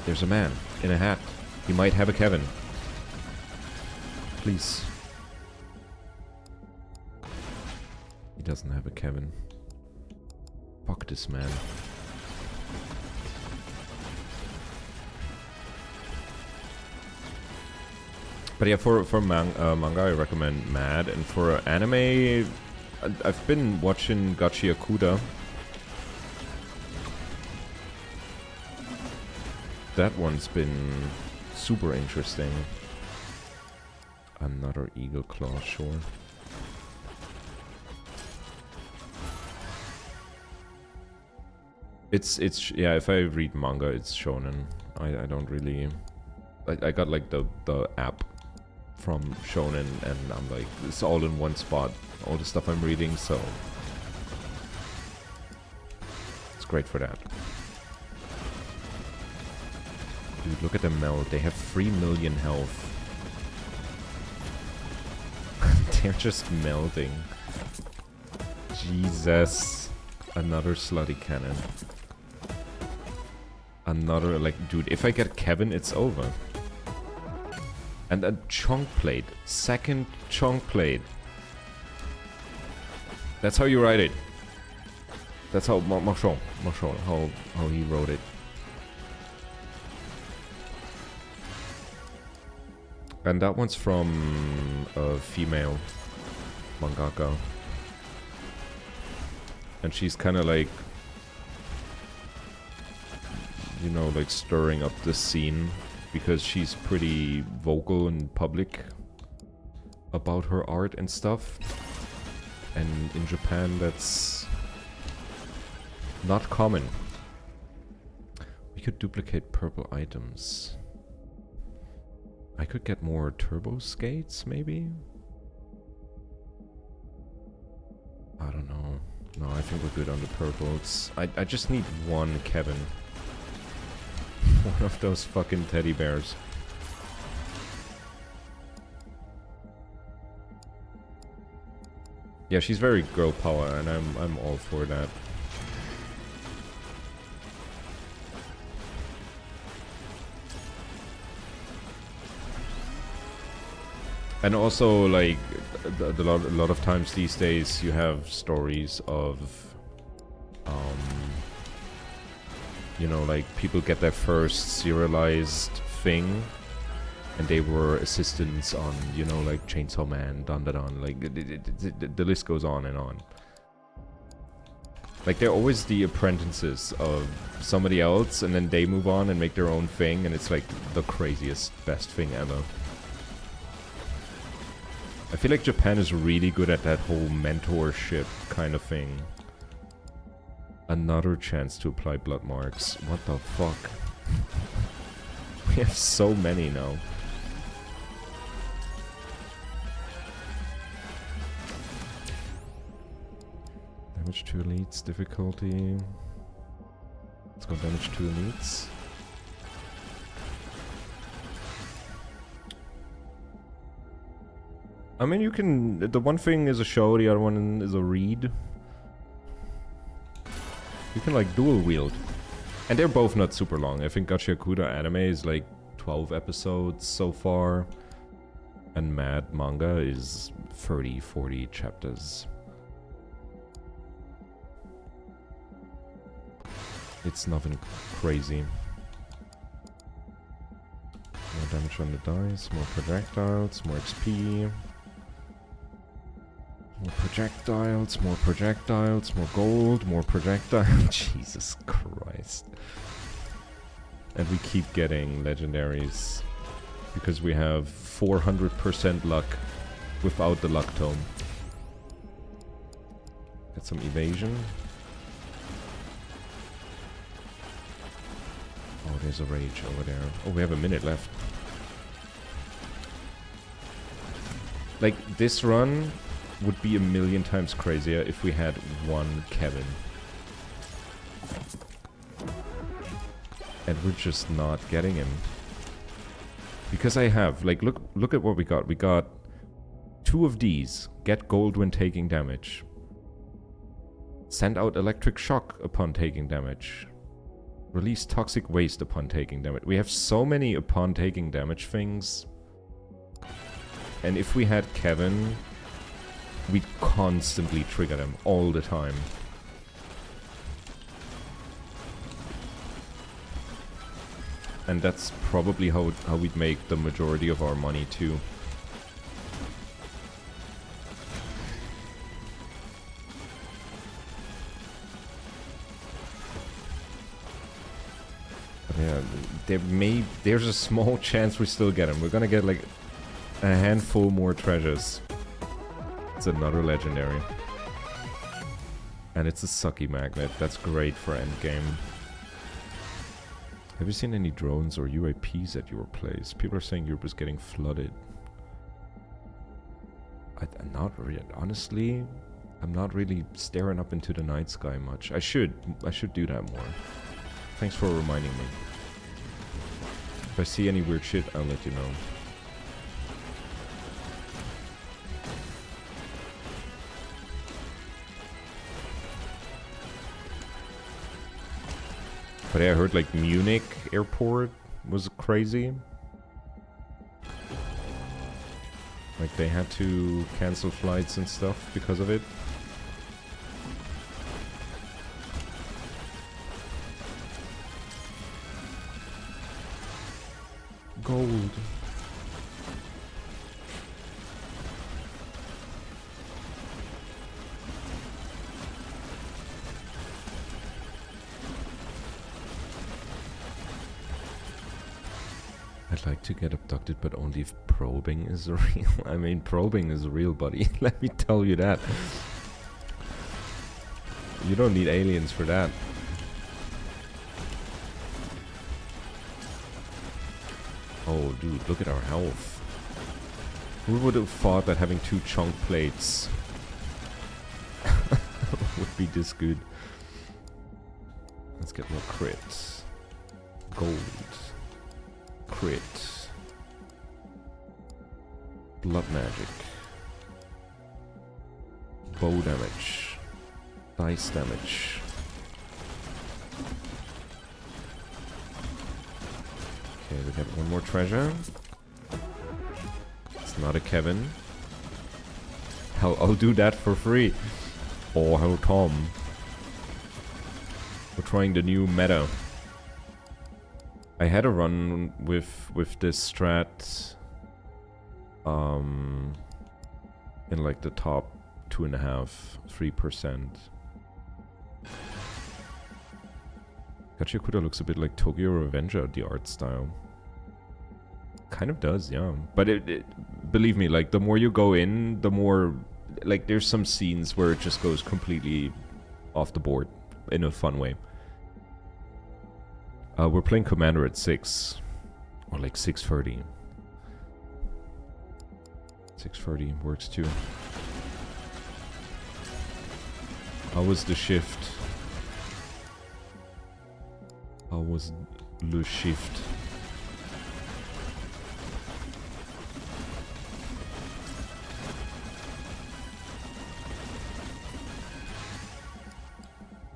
Speaker 1: There's a man in a hat. He might have a Kevin. Please. He doesn't have a Kevin. Fuck this man. But yeah, for manga, I recommend Mad. And for anime, I've been watching Gachi Akuda. That one's been super interesting. Another Eagle Claw, sure. It's yeah, if I read manga, it's shonen. I don't really... I got like the app from Shonen, and I'm like, it's all in one spot, all the stuff I'm reading, so it's great for that. Dude, look at them melt. They have 3 million health. They're just melting. Jesus. Another slutty cannon. Another, like, dude, if I get Kevin, it's over. And a chunk plate. Second chunk plate. That's how you write it. That's how Marchand, how he wrote it. And that one's from a female mangaka. And she's kind of like, you know, like stirring up the scene because she's pretty vocal in public about her art and stuff. And in Japan, that's not common. We could duplicate purple items. I could get more turbo skates, maybe? I don't know. No, I think we're good on the purples. I just need one Kevin. One of those fucking teddy bears. Yeah, she's very girl power, and I'm all for that. And also, like, a lot of times these days, you have stories of, you know, like, people get their first serialized thing, and they were assistants on, you know, like, Chainsaw Man, Dun Dun Dun, like, the list goes on and on. Like, they're always the apprentices of somebody else, and then they move on and make their own thing, and it's, like, the craziest, best thing ever. I feel like Japan is really good at that whole mentorship kind of thing. Another chance to apply blood marks. What the fuck? We have so many now. Damage to elites, difficulty. Let's go damage to elites. I mean, you can... The one thing is a show, the other one is a read. You can, like, dual wield. And they're both not super long. I think Gachiakuda anime is, like, 12 episodes so far. And Mad manga is 30, 40 chapters. It's nothing crazy. More damage on the dice, more projectiles, more XP. More projectiles, more gold, more projectiles. Jesus Christ. And we keep getting legendaries. Because we have 400% luck without the luck tome. Get some evasion. Oh, there's a rage over there. Oh, we have a minute left. Like, this run would be a million times crazier if we had one Kevin. And we're just not getting him. Because I have, like, look at what we got. We got 2 of these. Get gold when taking damage. Send out electric shock upon taking damage. Release toxic waste upon taking damage. We have so many upon taking damage things. And if we had Kevin, we'd constantly trigger them all the time. And that's probably how we'd make the majority of our money too. But yeah, there's a small chance we still get them. We're gonna get like a handful more treasures. It's another legendary. And it's a sucky magnet. That's great for endgame. Have you seen any drones or UAPs at your place? People are saying Europe is getting flooded. I'm not really, honestly, I'm not really staring up into the night sky much. I should do that more. Thanks for reminding me. If I see any weird shit, I'll let you know. But yeah, I heard like Munich airport was crazy. Like they had to cancel flights and stuff because of it. Gold. I'd like to get abducted, but only if probing is real. I mean, probing is real, buddy. Let me tell you that. You don't need aliens for that. Oh, dude, look at our health. Who would have thought that having 2 chunk plates would be this good? Let's get more crits. Gold. Crit. Blood magic. Bow damage. Dice damage. Okay, we got one more treasure. It's not a Kevin. Hell, I'll do that for free. Oh, hello, Tom. We're trying the new meta. I had a run with this strat in like the top 2.5–3%. Gachiakuta looks a bit like Tokyo Revenger, the art style. Kind of does, yeah. But believe me, like the more you go in, the more like there's some scenes where it just goes completely off the board in a fun way. We're playing Commander at 6. Or like 6:30. 6:30 works too. How was the shift? How was le shift?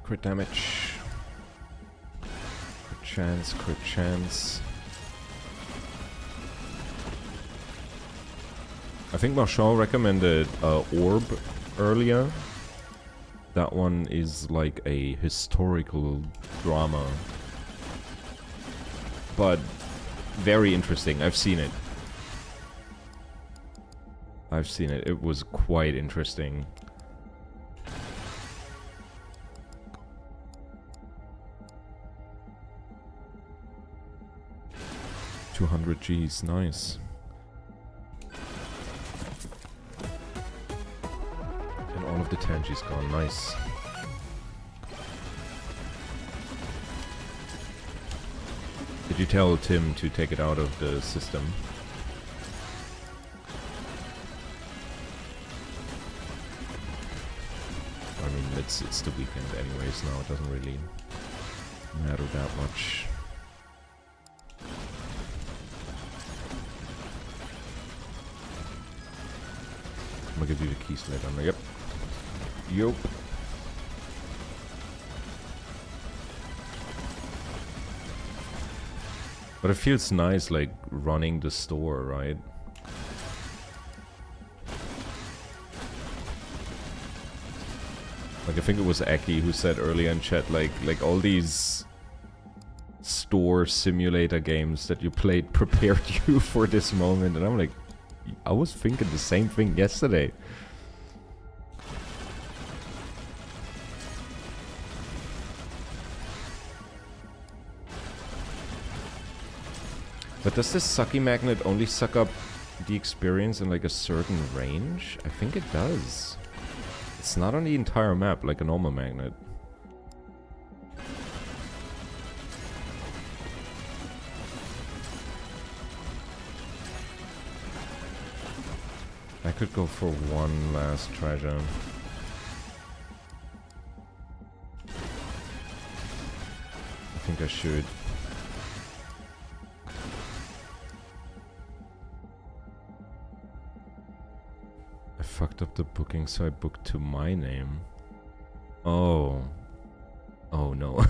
Speaker 1: Crit damage. Crit chance. I think Marshall recommended Orb earlier. That one is like a historical drama. But very interesting. I've seen it. It was quite interesting. $200 Gs, nice. And all of the Tangi's gone, nice. Did you tell Tim to take it out of the system? I mean, it's the weekend anyways now, it doesn't really matter that much. I'm gonna give you the keys later. Yep. Yup. But it feels nice, like, running the store, right? Like, I think it was Aki who said earlier in chat, like all these store simulator games that you played prepared you for this moment. And I'm like, I was thinking the same thing yesterday. But does this sucky magnet only suck up the experience in like a certain range? I think it does. It's not on the entire map like a normal magnet. I could go for one last treasure. I think I should. I fucked up the booking, so I booked to my name. Oh. Oh no.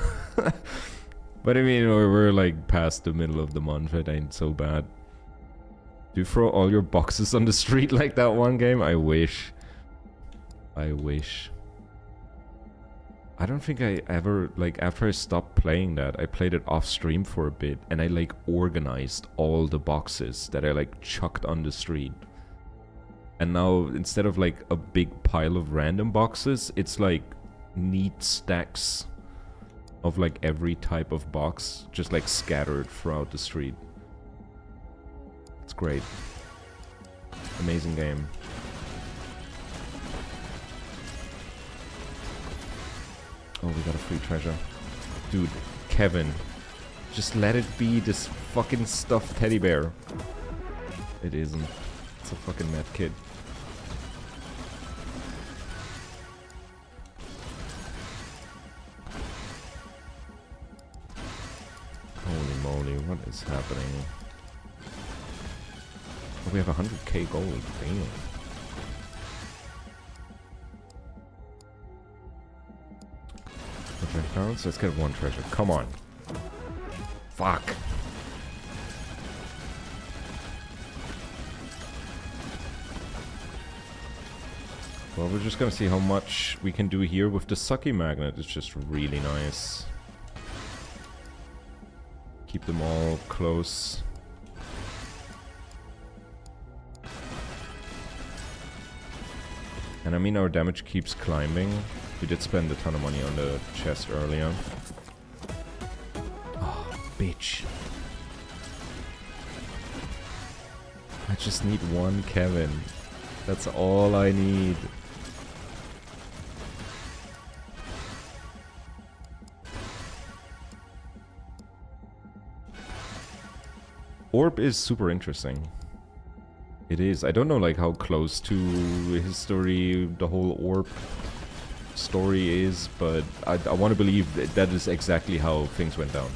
Speaker 1: But I mean, we're like past the middle of the month, it ain't so bad. Do you throw all your boxes on the street like that one game? I wish. I wish. I don't think I ever, like, after I stopped playing that, I played it off stream for a bit, and I like organized all the boxes that I like chucked on the street. And now, instead of like a big pile of random boxes, it's like neat stacks of like every type of box, just like scattered throughout the street. It's great. Amazing game. Oh, we got a free treasure. Dude, Kevin. Just let it be this fucking stuffed teddy bear. It isn't. It's a fucking mad kid. Holy moly, what is happening? Oh, we have 100k gold. Damn. Okay, pounds. Let's get one treasure. Come on. Fuck. Well, we're just gonna see how much we can do here with the sucky magnet. It's just really nice. Keep them all close. And I mean, our damage keeps climbing. We did spend a ton of money on the chest earlier. Oh, bitch. I just need one Kevin. That's all I need. Orb is super interesting. It is. I don't know like how close to history the whole orb story is, but I want to believe that is exactly how things went down.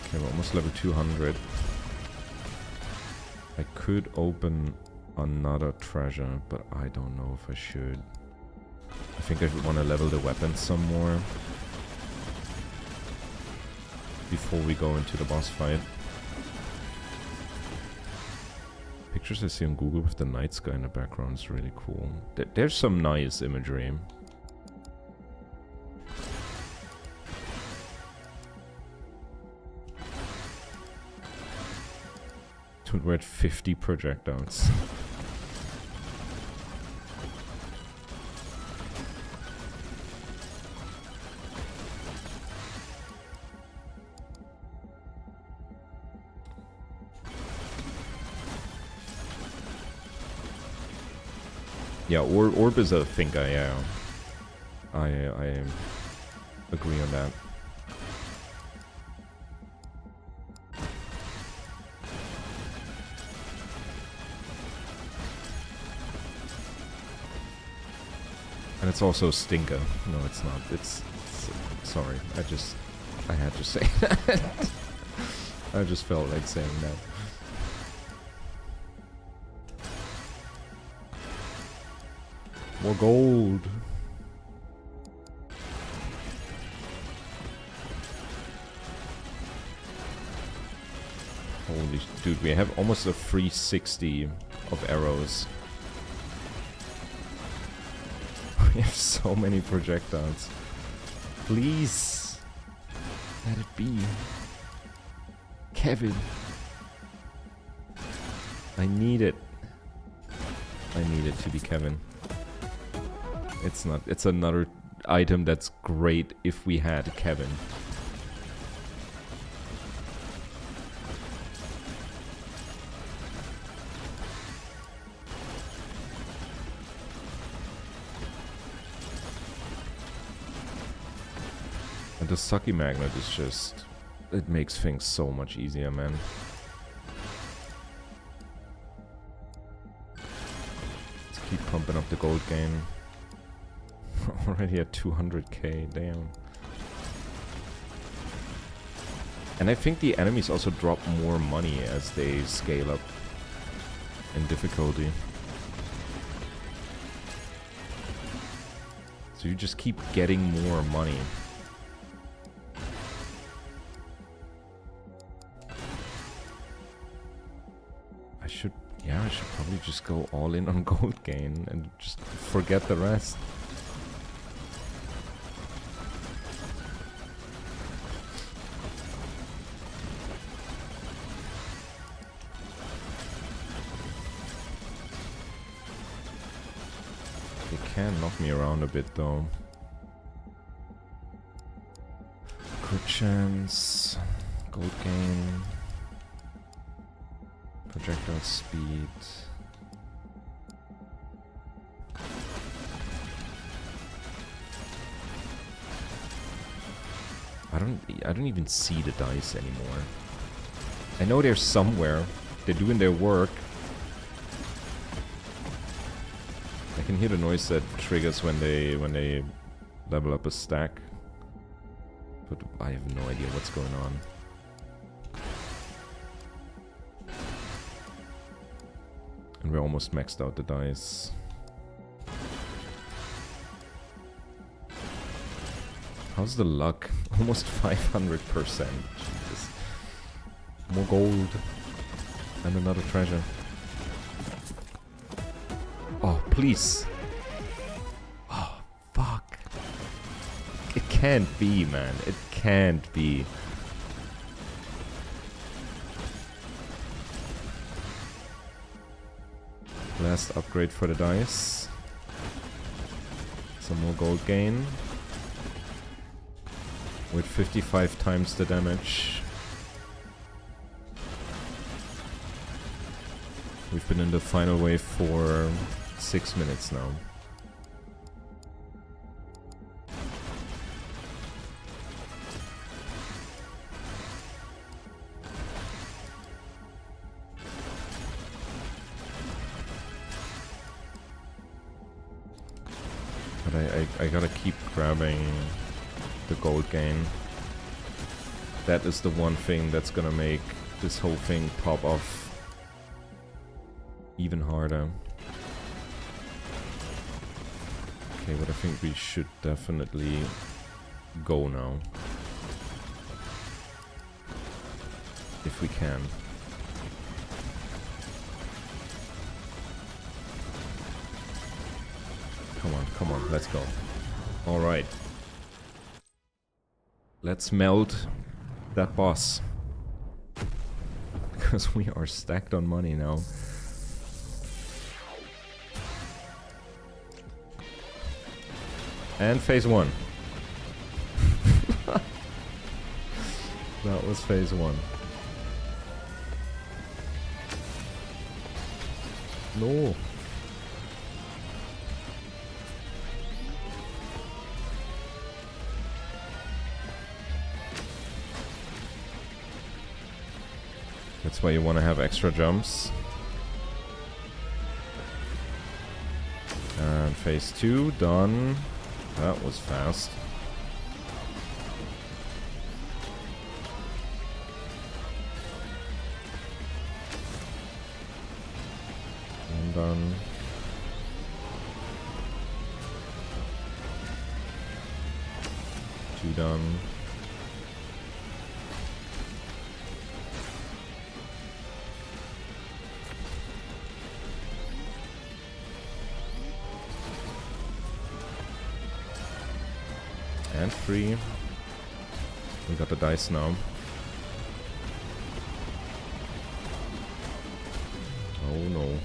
Speaker 1: Okay, we're almost level 200. I could open another treasure, but I don't know if I should. I think I want to level the weapons some more before we go into the boss fight. Pictures I see on Google with the night sky in the background is really cool. There's some nice imagery. Dude, we're at 50 projectiles. Yeah, orb is a thing. I agree on that. And it's also stinker. No, it's not. It's sorry. I had to say that. I just felt like saying that. More gold. Holy dude, we have almost a 360 of arrows. We have so many projectiles. Please. Let it be. Kevin. I need it. I need it to be Kevin. It's not. It's another item that's great if we had Kevin. And the sucky magnet is just... It makes things so much easier, man. Let's keep pumping up the gold gain. Already at 200k, damn. And I think the enemies also drop more money as they scale up in difficulty. So you just keep getting more money. I should probably just go all in on gold gain and just forget the rest. They can knock me around a bit though. Good chance. Gold gain. Projectile speed. I don't even see the dice anymore. I know they're somewhere. They're doing their work. I can hear the noise that triggers when they level up a stack. But I have no idea what's going on. And we're almost maxed out the dice. How's the luck? Almost 500%. Jesus. More gold. And another treasure. Oh, please. Oh, fuck. It can't be, man. It can't be. Last upgrade for the dice. Some more gold gain. With 55 times the damage. We've been in the final wave for 6 minutes now. But I gotta keep grabbing the gold gain. That is the one thing that's gonna make this whole thing pop off even harder. Okay, but I think we should definitely go now. If we can. Come on, let's go. Alright. Let's melt that boss. Because we are stacked on money now. And phase 1. That was phase 1. No. That's why you want to have extra jumps. And phase 2 done. That was fast. One done. Two done. And 3. We got the dice now. Oh no.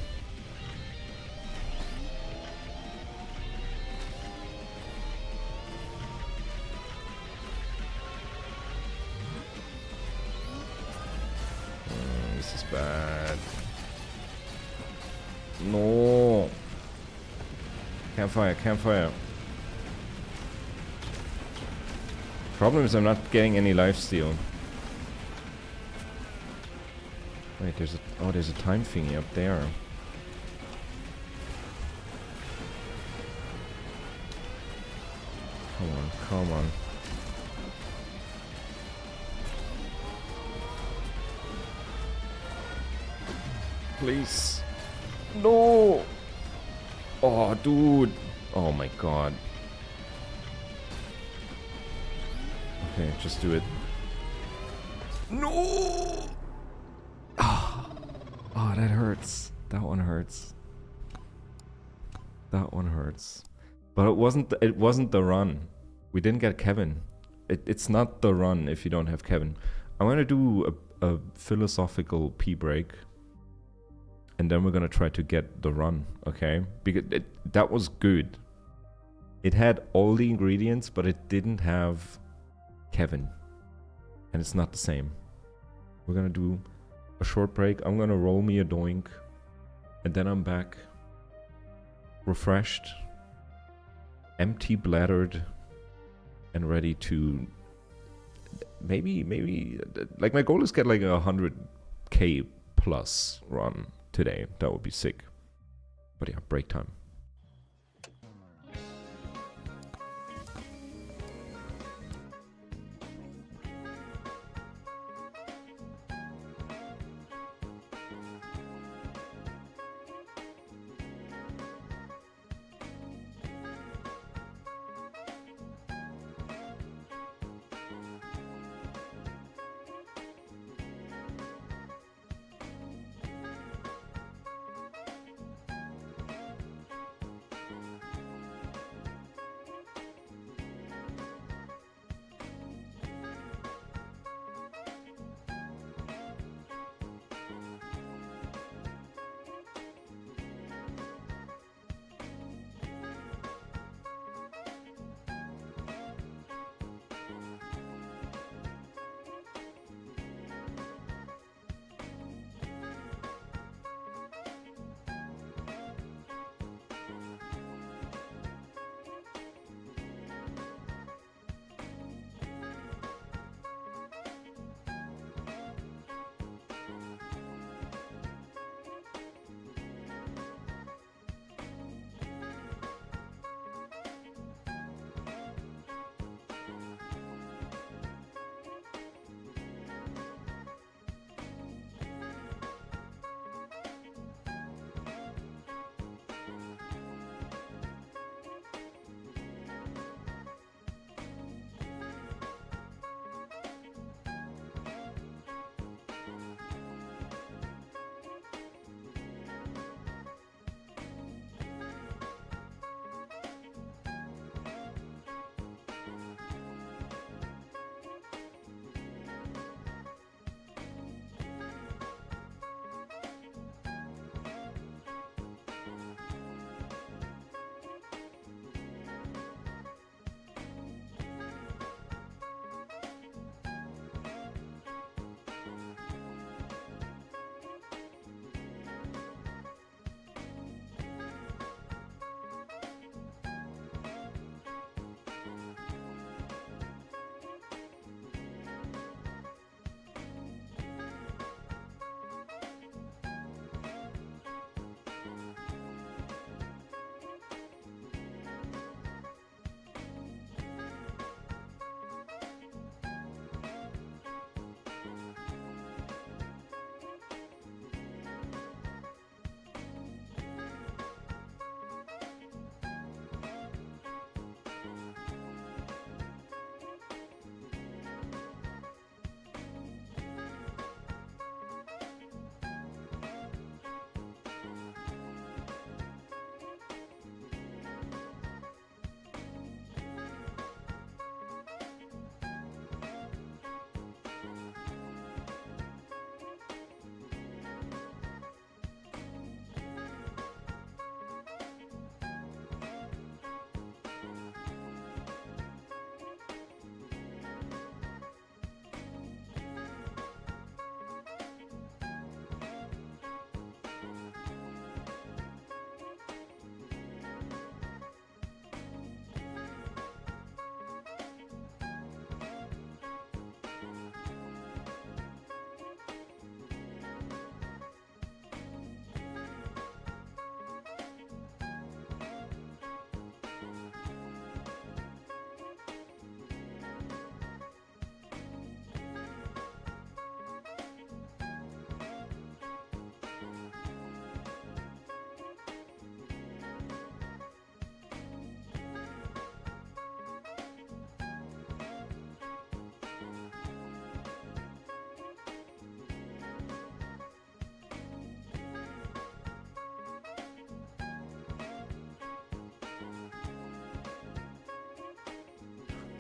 Speaker 1: This is bad. No. Campfire, campfire. Problem is I'm not getting any lifesteal. Wait, there's a time thingy up there. Come on, come on. Please. No! Oh, dude. Oh my god. Okay, just do it. No! Oh, that hurts. That one hurts. That one hurts. But it wasn't the run. We didn't get Kevin. It's not the run if you don't have Kevin. I'm gonna do a philosophical pee break. And then we're gonna try to get the run, okay? Because that was good. It had all the ingredients, but it didn't have Kevin. And it's not the same. We're gonna do a short break. I'm gonna roll me a doink. And then I'm back. Refreshed. Empty bladdered. And ready to... Maybe... Like, my goal is get like a 100k plus run today. That would be sick. But yeah, break time.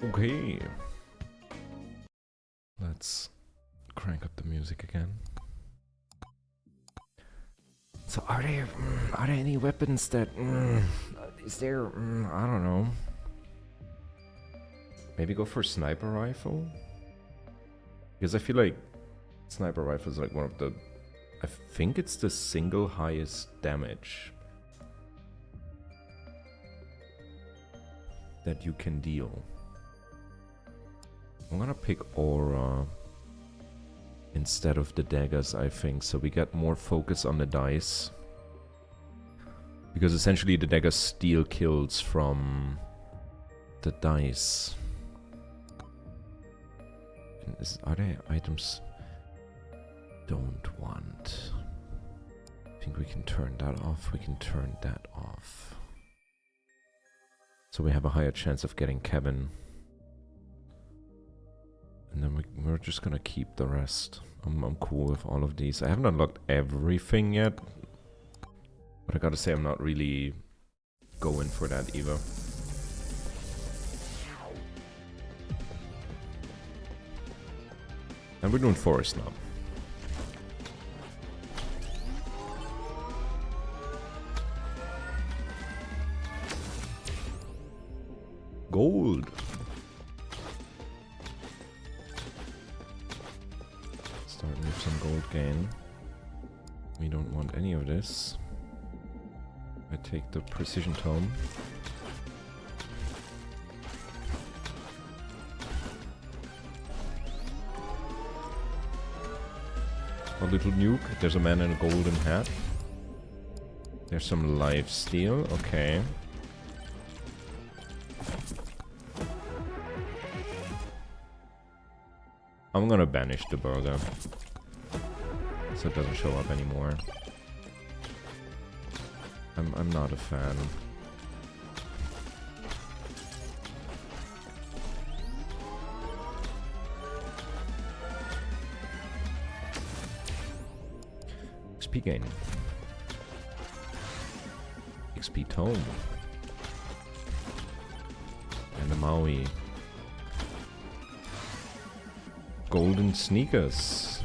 Speaker 1: Okay. Let's crank up the music again. So are there any weapons that is there I don't know. Maybe go for sniper rifle? Because I feel like sniper rifle is like one of the, I think it's the single highest damage that you can deal. I'm gonna pick aura instead of the daggers, I think, so we get more focus on the dice. Because essentially the daggers steal kills from the dice. Are there items don't want? I think we can turn that off, we can turn that off. So we have a higher chance of getting cabin. And then we're just gonna keep the rest. I'm cool with all of these. I haven't unlocked everything yet. But I gotta say I'm not really going for that either. And we're doing forest now. Gold! Start with some gold gain. We don't want any of this. I take the precision tome. A little nuke. There's a man in a golden hat. There's some life steal. Okay. I'm gonna banish the burger so it doesn't show up anymore. I'm not a fan. XP gain. XP tome. And a Maui. Golden sneakers.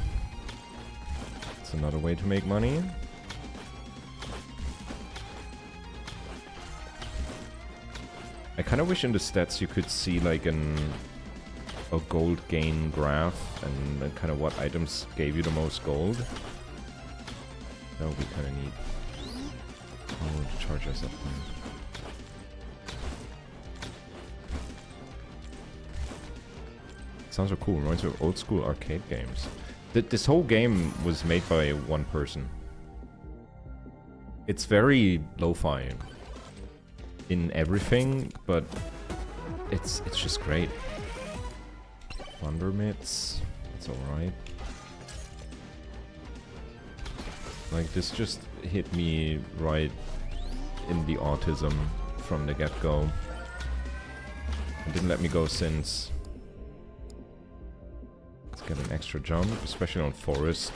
Speaker 1: That's another way to make money. I kind of wish in the stats you could see like a gold gain graph and kind of what items gave you the most gold. That would be kind of neat. Oh, charge us up there. Sounds so cool. Reminds me of old school arcade games. This whole game was made by one person. It's very lo-fi in everything, but it's just great. Thunder mitts, it's alright. Like, this just hit me right in the autism from the get-go. It didn't let me go since. Let's get an extra jump, especially on forest.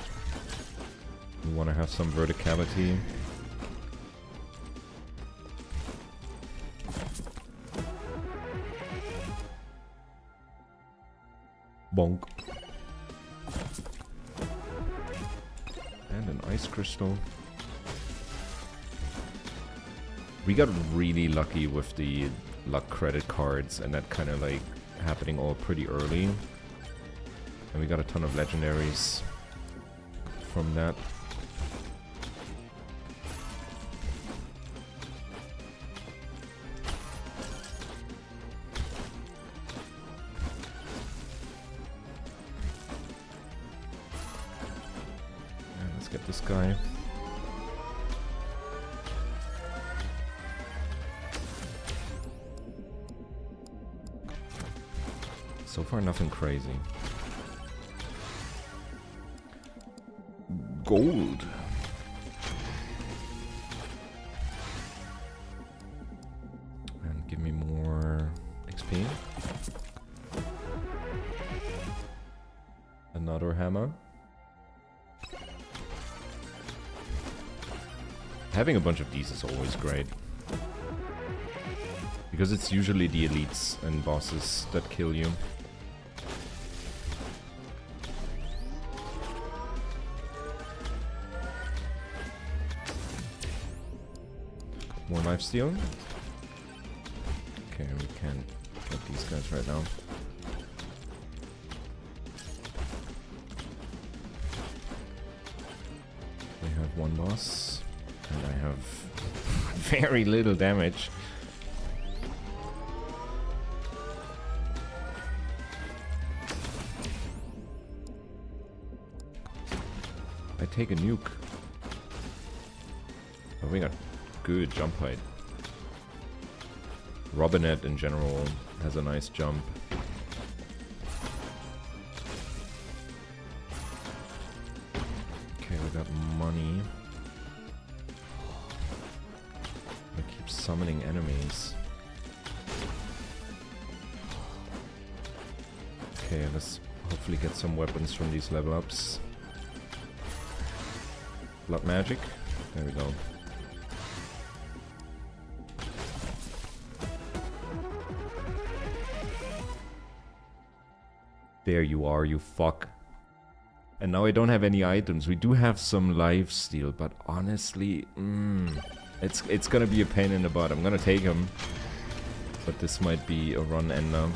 Speaker 1: We want to have some verticality. Bonk. And an ice crystal. We got really lucky with the luck credit cards and that kind of like happening all pretty early. And we got a ton of legendaries from that. Get this guy. So far, nothing crazy. Gold. And give me more XP. Another hammer. Having a bunch of these is always great. Because it's usually the elites and bosses that kill you. More lifesteal. Okay, we can't get these guys right now. We have one boss, and I have very little damage. I take a nuke. Oh, we got good jump height. Robinette in general has a nice jump. Okay, we got money. I keep summoning enemies. Okay, let's hopefully get some weapons from these level ups. Blood magic. There we go. There you are, you fuck. And now I don't have any items. We do have some lifesteal, but honestly, it's gonna be a pain in the butt. I'm gonna take him, but this might be a run ender.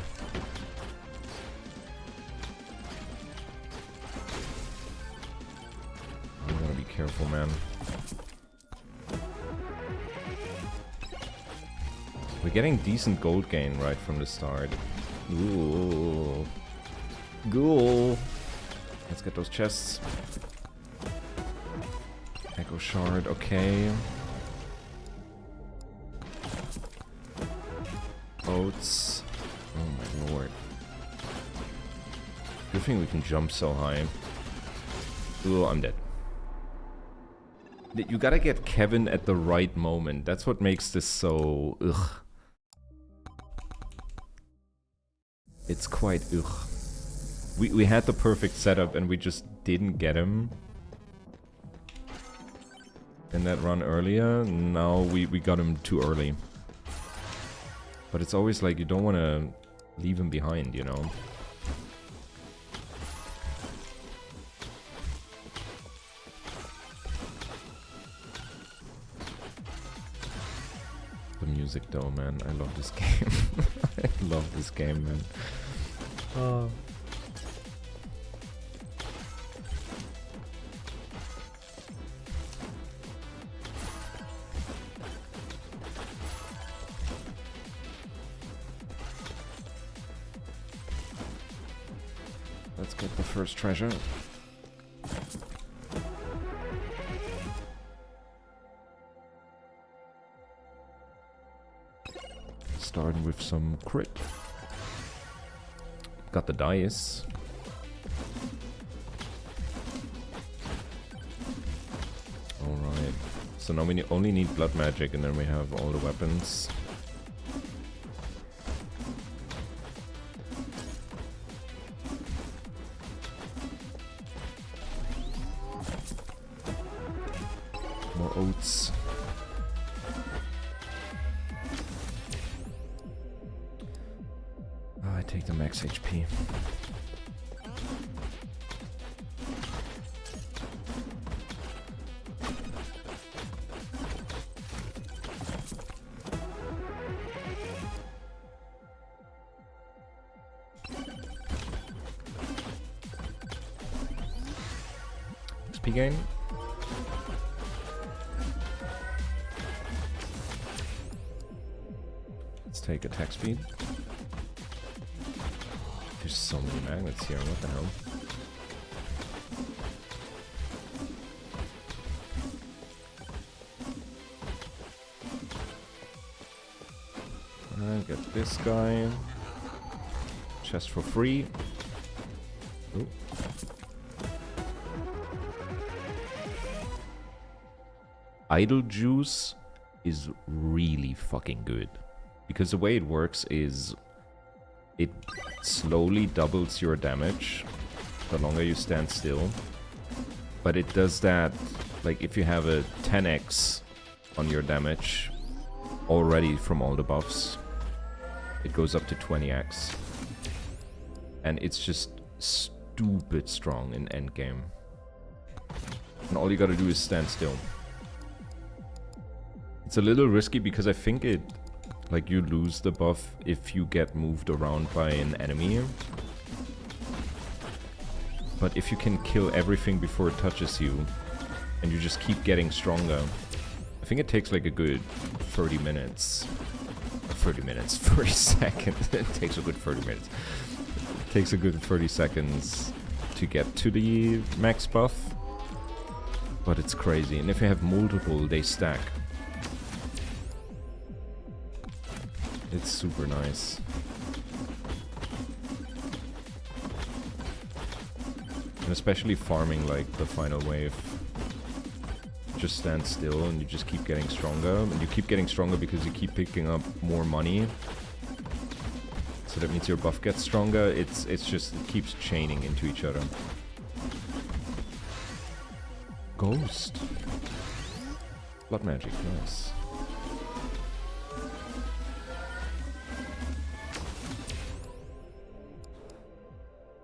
Speaker 1: I'm gonna be careful, man. We're getting decent gold gain right from the start. Ooh. Ghoul. Let's get those chests. Echo shard, okay. Oats. Oh my lord. Good thing we can jump so high. Ooh, I'm dead. You gotta get Kevin at the right moment. That's what makes this so ugh. It's quite ugh. We had the perfect setup and we just didn't get him in that run earlier. Now we got him too early. But it's always like you don't want to leave him behind, you know? The music though, man. I love this game. I love this game, man. Oh. Let's get the first treasure. Starting with some crit. Got the dice. Alright. So now we only need blood magic and then we have all the weapons. More oats. Oh, I take the max HP. XP gain. Take attack speed. There's so many magnets here, what the hell? Alright, get this guy. Chest for free. Ooh. Idle juice is really fucking good. Because the way it works is it slowly doubles your damage the longer you stand still. But it does that, like if you have a 10x on your damage already from all the buffs. it goes up to 20x. And it's just stupid strong in endgame. And all you gotta do is stand still. It's a little risky because I think it... like, you lose the buff if you get moved around by an enemy. But if you can kill everything before it touches you, and you just keep getting stronger, I think it takes like a good 30 minutes. 30 minutes, 30 seconds. It takes a good 30 minutes. It takes a good 30 seconds to get to the max buff. But it's crazy. And if you have multiple, they stack. It's super nice. And especially farming like the final wave. Just stand still and you just keep getting stronger. And you keep getting stronger because you keep picking up more money. So that means your buff gets stronger. It's just, it keeps chaining into each other. Ghost. Blood magic, nice.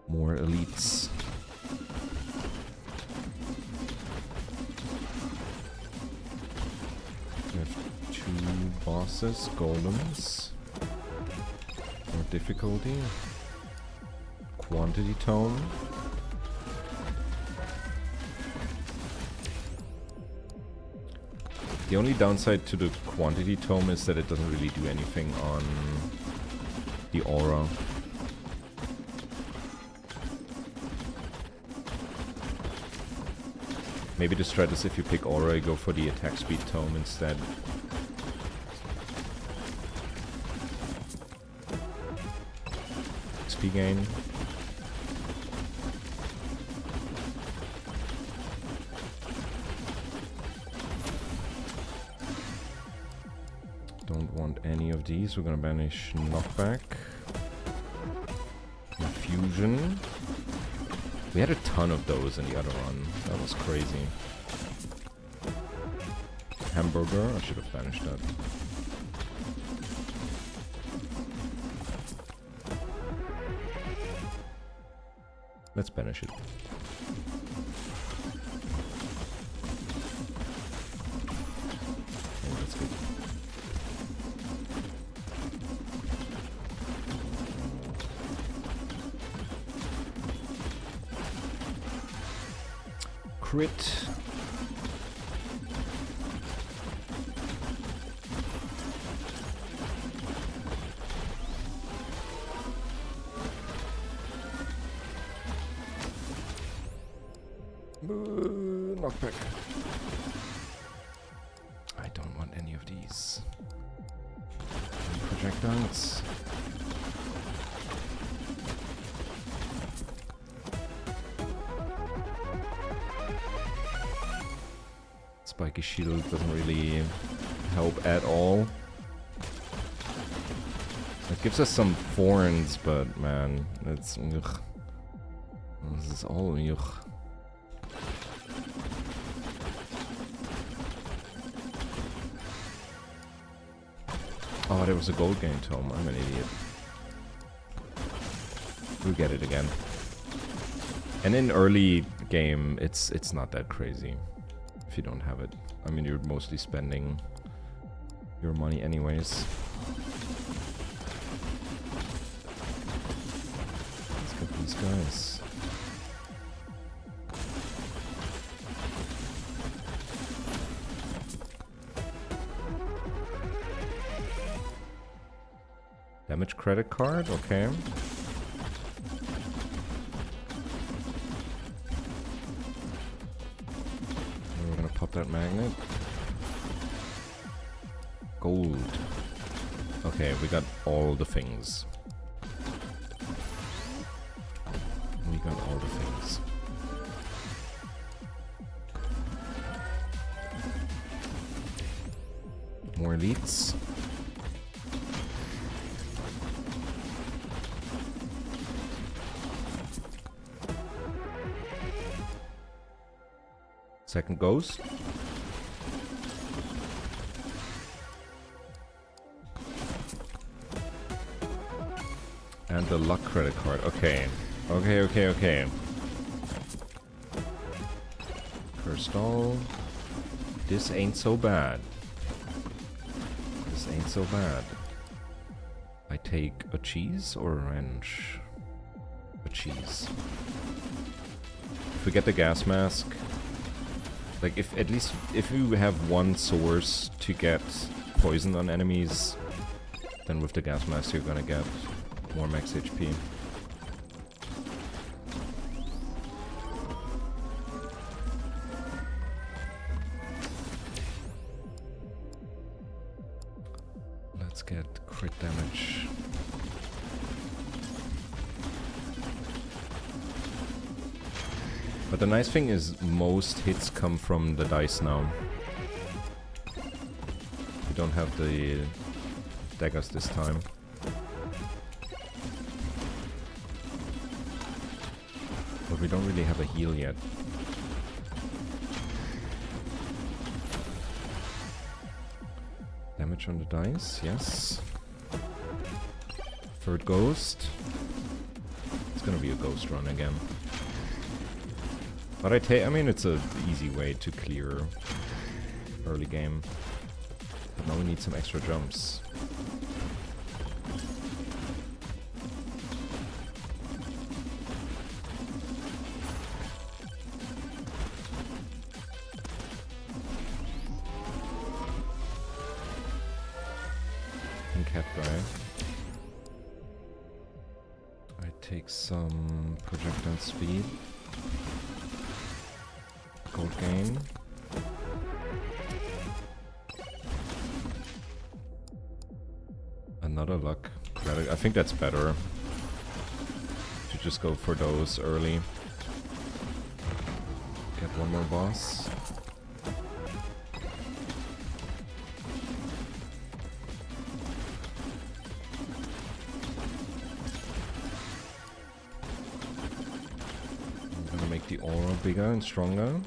Speaker 1: More elites. We have 2 bosses, golems. More difficulty. Quantity tome. The only downside to the quantity tome is that it doesn't really do anything on the aura. Maybe the strat is if you pick aura, you go for the attack speed tome instead. XP gain. Don't want any of these. We're gonna banish knockback. Infusion. We had a ton of those in the other run. That was crazy. Hamburger. I should have banished that. Let's banish it. Oh, that's good. Crit. Knockback. I don't want any of these. Projectiles. Spiky shield doesn't really help at all. It gives us some thorns, but man, it's ugh. This is all ugh. Oh, there was a gold gain tome. I'm an idiot. We'll get it again. And in early game, it's not that crazy if you don't have it. I mean, you're mostly spending your money anyways. Let's get these guys. Damage credit card, okay. We're gonna pop that magnet. Gold. Okay, we got all the things. We got all the things. More elites. Second ghost. And the luck credit card. Okay. Okay. Cursed doll. This ain't so bad. This ain't so bad. I take a cheese or a wrench? A cheese. If we get the gas mask, like if at least if you have one source to get poison on enemies, then with the gas mask you're gonna get more max HP. Let's get crit damage. But the nice thing is most hits come from the dice now. We don't have the daggers this time. But we don't really have a heal yet. Damage on the dice, yes. Third ghost. It's gonna be a ghost run again. But I mean, it's an easy way to clear early game. But now we need some extra jumps. And cat guy. I take some projectile speed. Gold gain. Another luck credit. I think that's better to just go for those early. Get one more boss. I'm gonna make the aura bigger and stronger.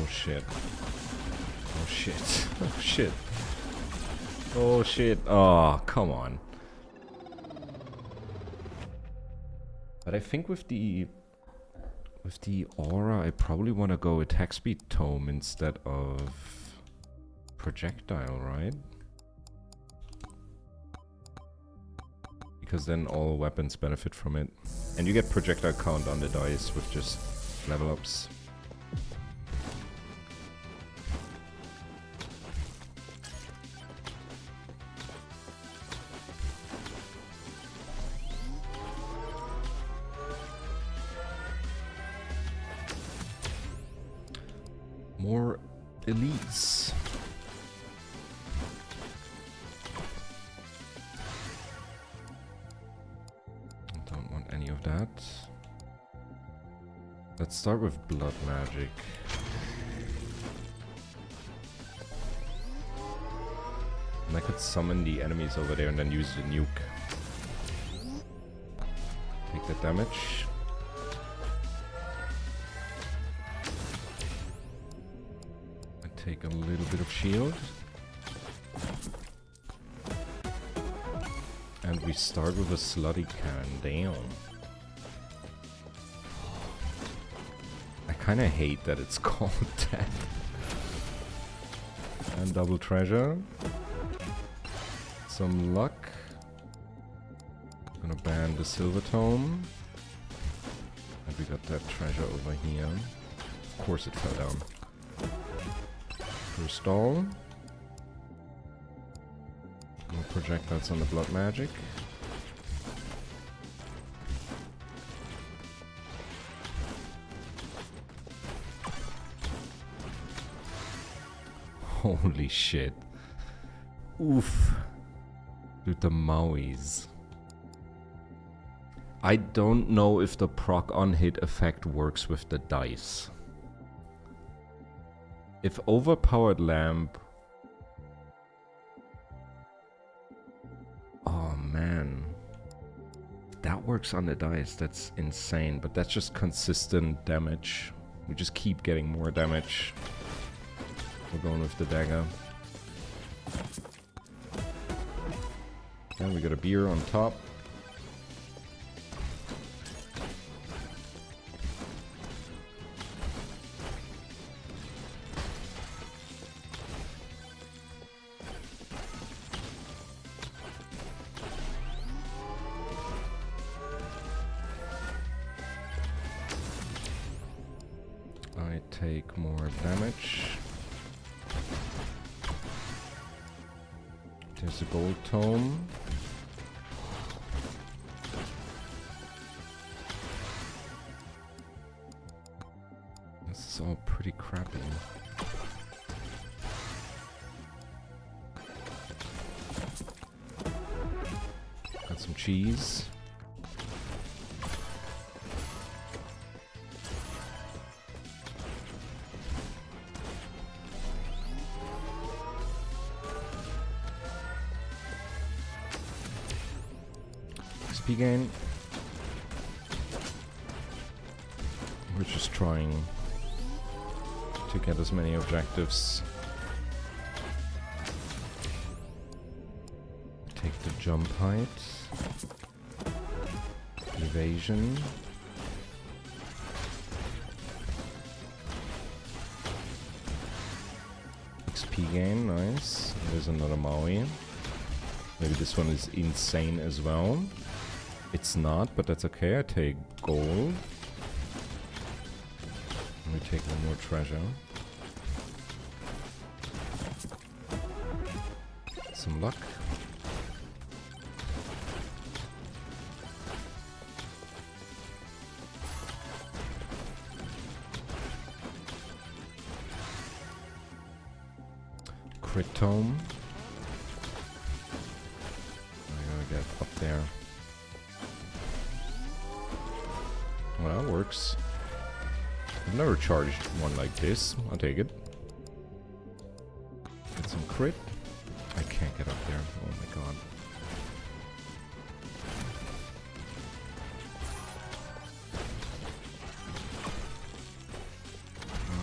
Speaker 1: Shit. Oh shit. Oh shit. Oh shit. Oh, come on. But I think with the aura, I probably want to go attack speed tome instead of projectile, right? Because then all weapons benefit from it. And you get projectile count on the dice with just level ups. More elites. I don't want any of that. Let's start with blood magic. And I could summon the enemies over there and then use the nuke. Take the damage. Take a little bit of shield. And we start with a slutty can. Damn. I kinda hate that it's called that. And double treasure. Some luck. Gonna ban the silver tome. And we got that treasure over here. Of course it fell down. First doll. More projectiles on the blood magic. Holy shit. Oof. Dude, the Mauis. I don't know if the proc on hit effect works with the dice. If overpowered lamp... Oh man. That works on the dice. That's insane. But that's just consistent damage. We just keep getting more damage. We're going with the dagger. And we got a beer on top. I take more damage. There's a gold tome. This is all pretty crappy. Got some cheese. XP gain. We're just trying to get as many objectives. Take the jump height. Evasion. XP gain, nice. There's another Maui. Maybe this one is insane as well. It's not, but that's okay. I take gold. And we take one more treasure. Some luck. Crit tome. I gotta get up there. Well, that works. I've never charged one like this. I'll take it. Get some crit. I can't get up there. Oh my god.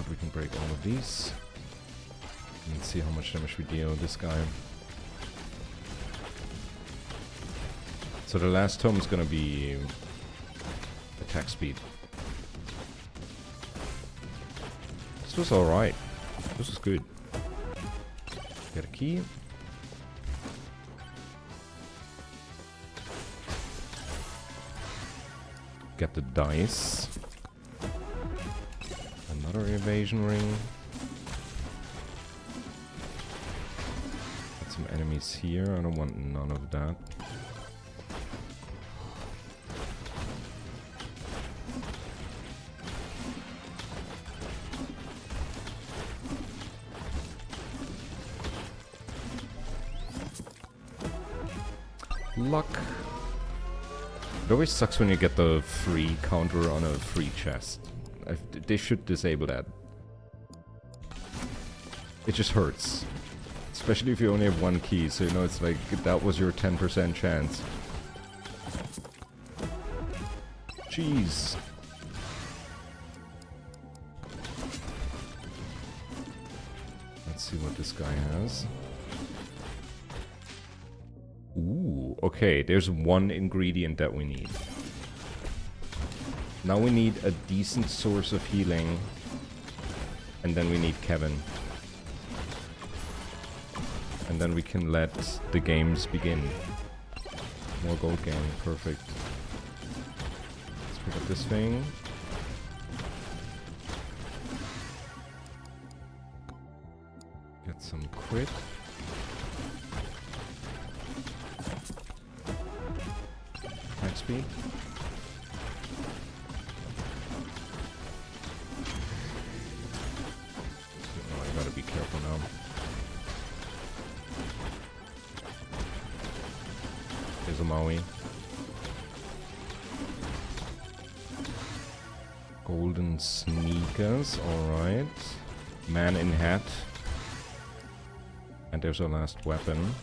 Speaker 1: We can break all of these. Let's see how much damage we deal this guy. So the last tome is gonna be attack speed. This was alright. This is good. Get a key. Get the dice. Another evasion ring. Get some enemies here. I don't want none of that. Luck. It always sucks when you get the free counter on a free chest. They should disable that. It just hurts. Especially if you only have one key, so you know it's like, that was your 10% chance. Jeez. Let's see what this guy has. Ooh, okay, there's one ingredient that we need. Now we need a decent source of healing. And then we need Kevin. And then we can let the games begin. More gold gain, perfect. Let's pick up this thing. Get some crit. Speed. Oh, I gotta be careful now. There's a Maui. Golden sneakers, alright. Man in hat. And there's our last weapon.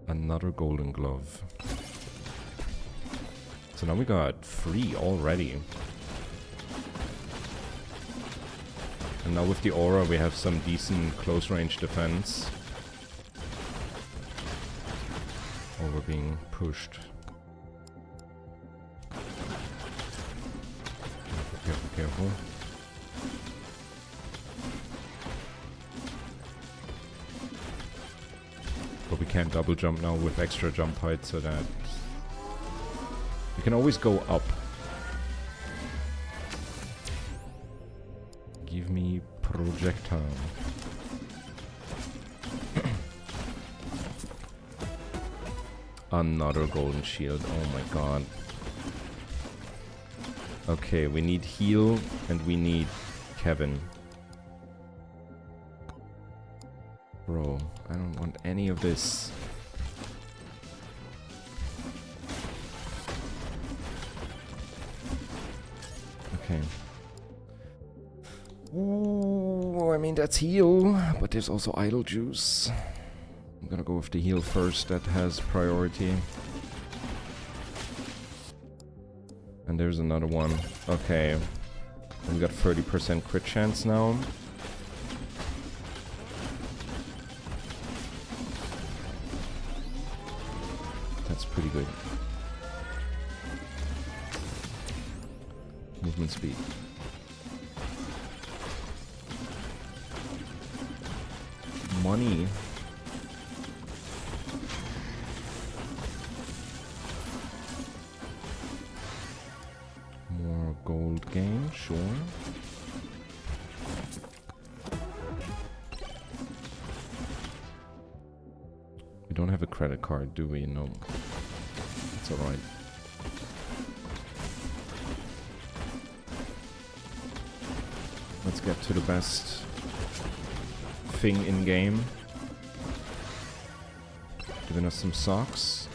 Speaker 1: Another golden glove. So now we got 3 already. And now with the aura we have some decent close range defense. Oh, we're being pushed. Careful, careful. But we can't double jump now with extra jump height, so that we can always go up. Give me projectile. Another golden shield. Oh my god. Okay, we need heal and we need Kevin. Bro, I don't want any of this. Okay. Ooh, I mean that's heal, but there's also idle juice. I'm gonna go with the heal first, that has priority. And there's another one. Okay. We got 30% crit chance now. That's pretty good. Movement speed. Money. More gold gain, sure. We don't have a credit card, do we? No. It's alright. Let's get to the best thing in game. Giving us some socks.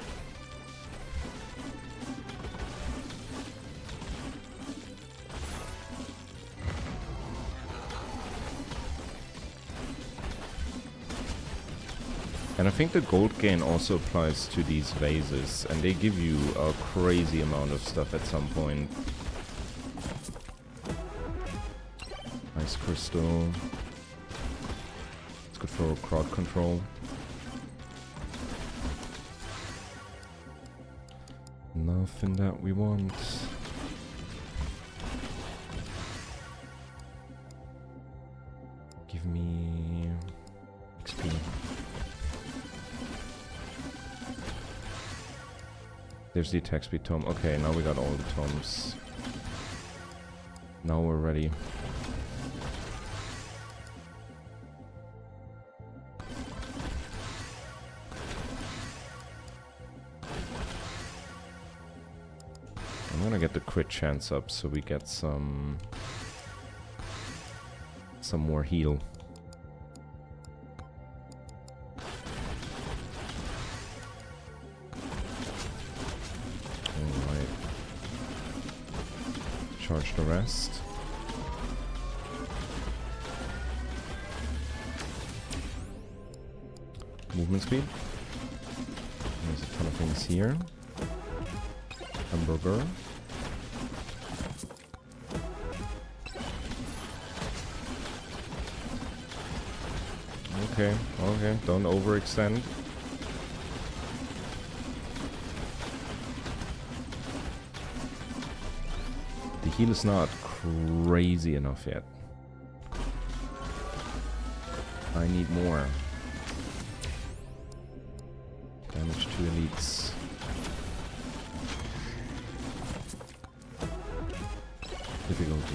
Speaker 1: And I think the gold gain also applies to these vases, and they give you a crazy amount of stuff at some point. Ice crystal. It's good for crowd control. Nothing that we want. Give me XP. There's the attack speed tome. Okay, now we got all the tomes. Now we're ready. I'm gonna get the crit chance up so we get some more heal. Alright. Charge the rest. Movement speed. There's a ton of things here. Hamburger. Okay, okay, don't overextend. The heal is not crazy enough yet. I need more. Damage to elites. Difficulty.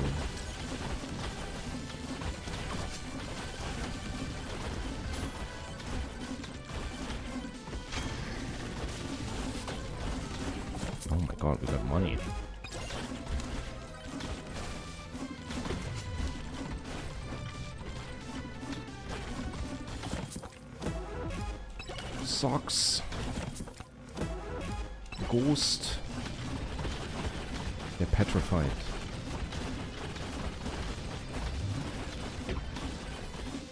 Speaker 1: Oh my god, we got money. Socks. Ghost. They're petrified.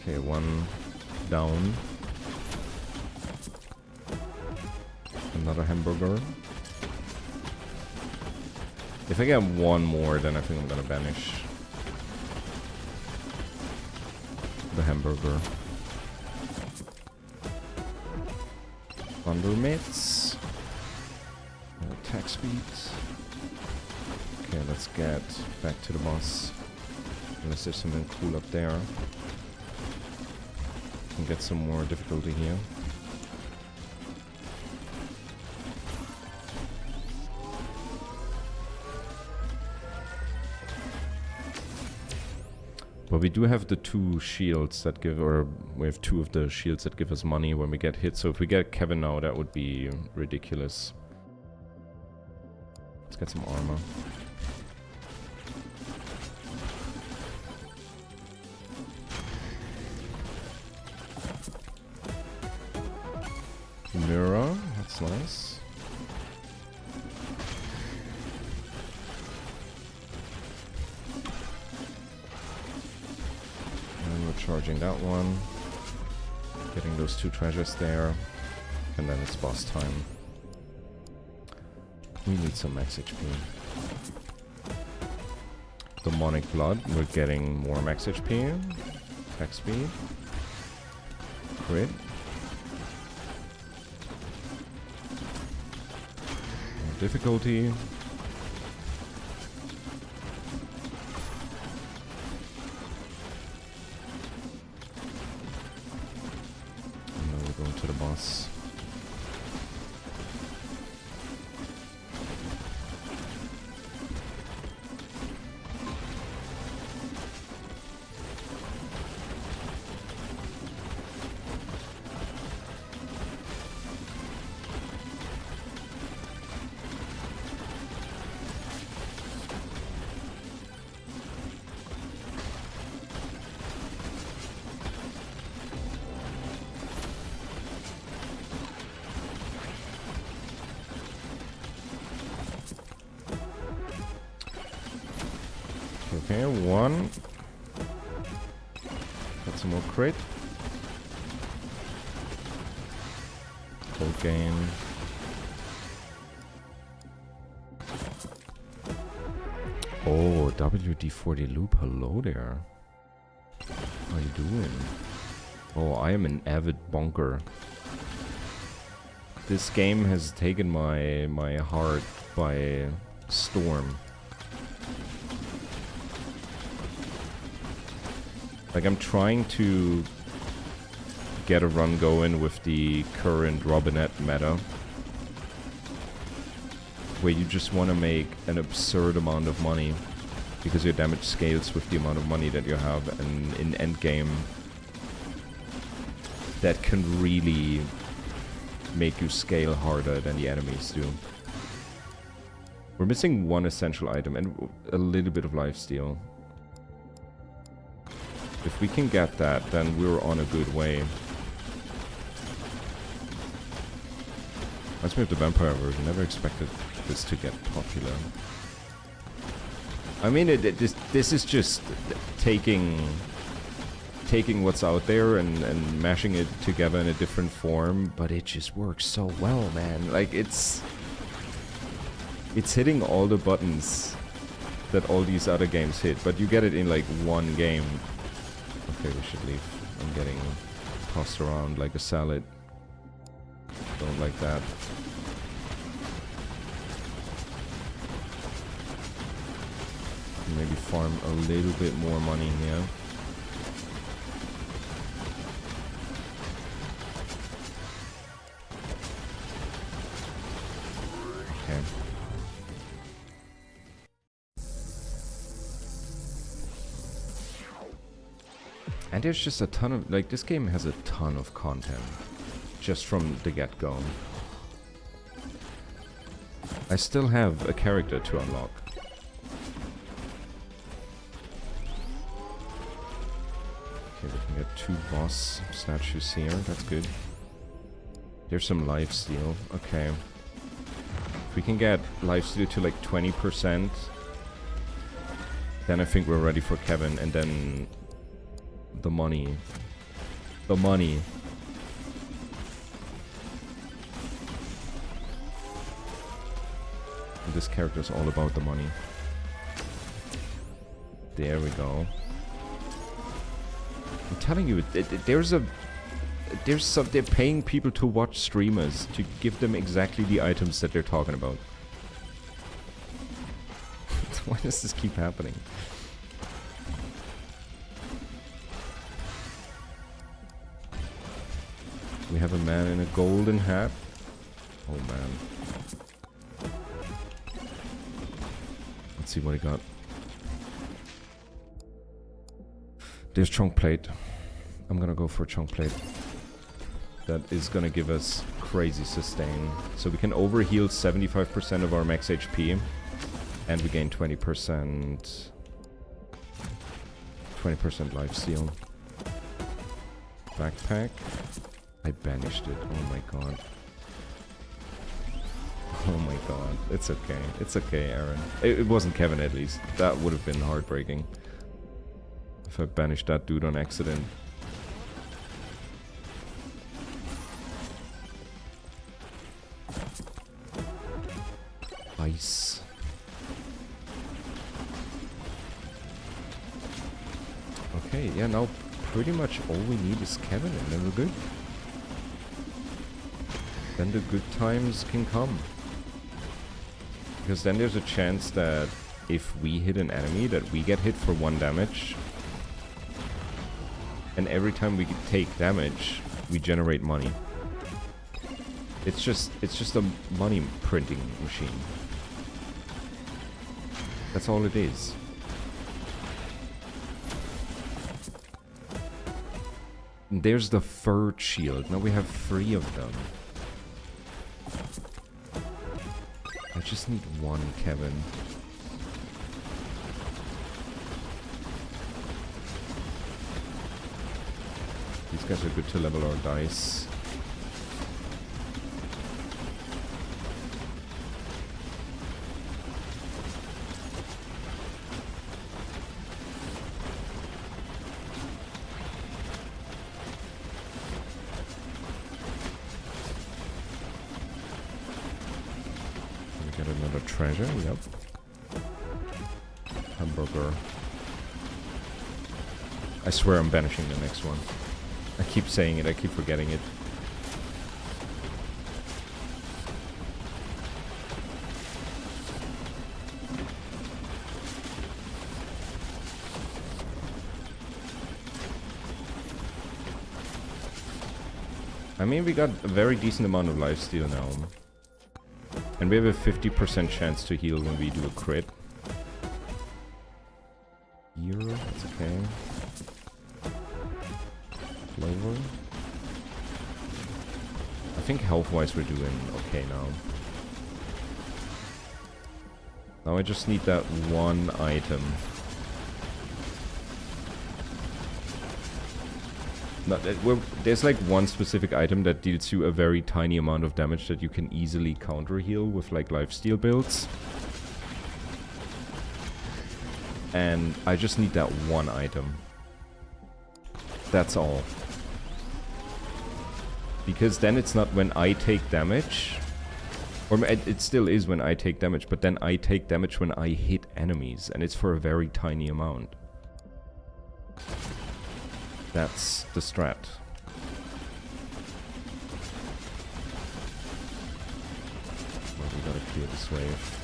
Speaker 1: Okay, one down. Another hamburger. If I get one more, then I think I'm gonna banish the hamburger. Thunder mitts. Attack speed. Okay, let's get back to the boss. Unless there's something cool up there. Can get some more difficulty here. But we do have the 2 shields that give, or we have 2 of the shields that give us money when we get hit. So if we get Kevin now, that would be ridiculous. Let's get some armor. Mirror, that's nice. Charging that one, getting those 2 treasures there, and then it's boss time. We need some max HP. Demonic blood, we're getting more max HP, attack speed, crit, more difficulty. To the boss. Okay, 1. Got some more crit. Gold gain. Oh, WD-40 loop, hello there. How you doing? Oh, I am an avid bonker. This game has taken my heart by storm. Like, I'm trying to get a run going with the current Robinette meta, where you just want to make an absurd amount of money because your damage scales with the amount of money that you have, and in endgame that can really make you scale harder than the enemies do. We're missing 1 essential item and a little bit of lifesteal. If we can get that, then we're on a good way. Let's move the vampire version. Never expected this to get popular. I mean, this is just taking what's out there and mashing it together in a different form, but it just works so well, man. Like, it's hitting all the buttons that all these other games hit, but you get it in like 1 game. Okay, we should leave. I'm getting tossed around like a salad. Don't like that. Maybe farm a little bit more money here. Okay. And there's just a ton of, like, this game has a ton of content just from the get-go. I still have a character to unlock. Okay, we can get 2 boss statues here, that's good. There's some lifesteal, okay. If we can get lifesteal to like 20%, then I think we're ready for Kevin, and then the money. The money. And this character's all about the money. There we go. I'm telling you, they're paying people to watch streamers to give them exactly the items that they're talking about. Why does this keep happening? We have a man in a golden hat. Oh man. Let's see what he got. There's chunk plate. I'm gonna go for chunk plate. That is gonna give us crazy sustain. So we can overheal 75% of our max HP. And we gain 20%... 20% lifesteal. Backpack. I banished it. Oh my god. Oh my god. It's okay. It's okay, Aaron. It wasn't Kevin, at least. That would have been heartbreaking. If I banished that dude on accident. Ice. Okay, yeah, now pretty much all we need is Kevin and then we're good. Then the good times can come. Because then there's a chance that if we hit an enemy, that we get hit for 1 damage. And every time we take damage, we generate money. It's just a money printing machine. That's all it is. And there's the furred shield. Now we have 3 of them. I just need 1, Kevin. These guys are good to level our dice. Another treasure, yep. Hamburger. I swear I'm banishing the next one. I keep saying it, I keep forgetting it. I mean, we got a very decent amount of lifesteal now. And we have a 50% chance to heal when we do a crit. Euro, that's okay. Clover. I think health-wise we're doing okay now. Now I just need that 1 item. There's like 1 specific item that deals you a very tiny amount of damage that you can easily counter heal with like lifesteal builds. And I just need that 1 item. That's all. Because then it's not when I take damage. Or it still is when I take damage, but then I take damage when I hit enemies. And it's for a very tiny amount. That's the strat. Well, we gotta clear this wave.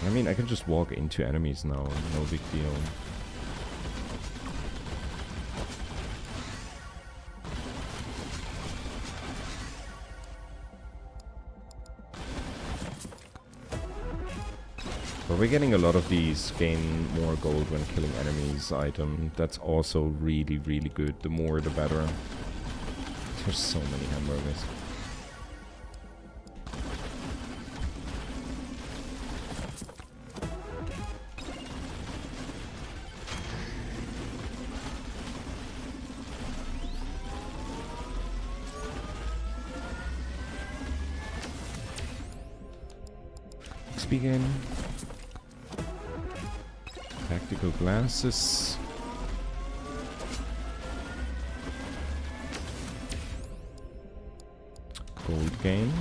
Speaker 1: I mean, I can just walk into enemies now, no big deal. But we're getting a lot of these gain more gold when killing enemies item. That's also really, really good. The more, the better. There's so many hamburgers. Begin. Tactical glasses. Gold gain.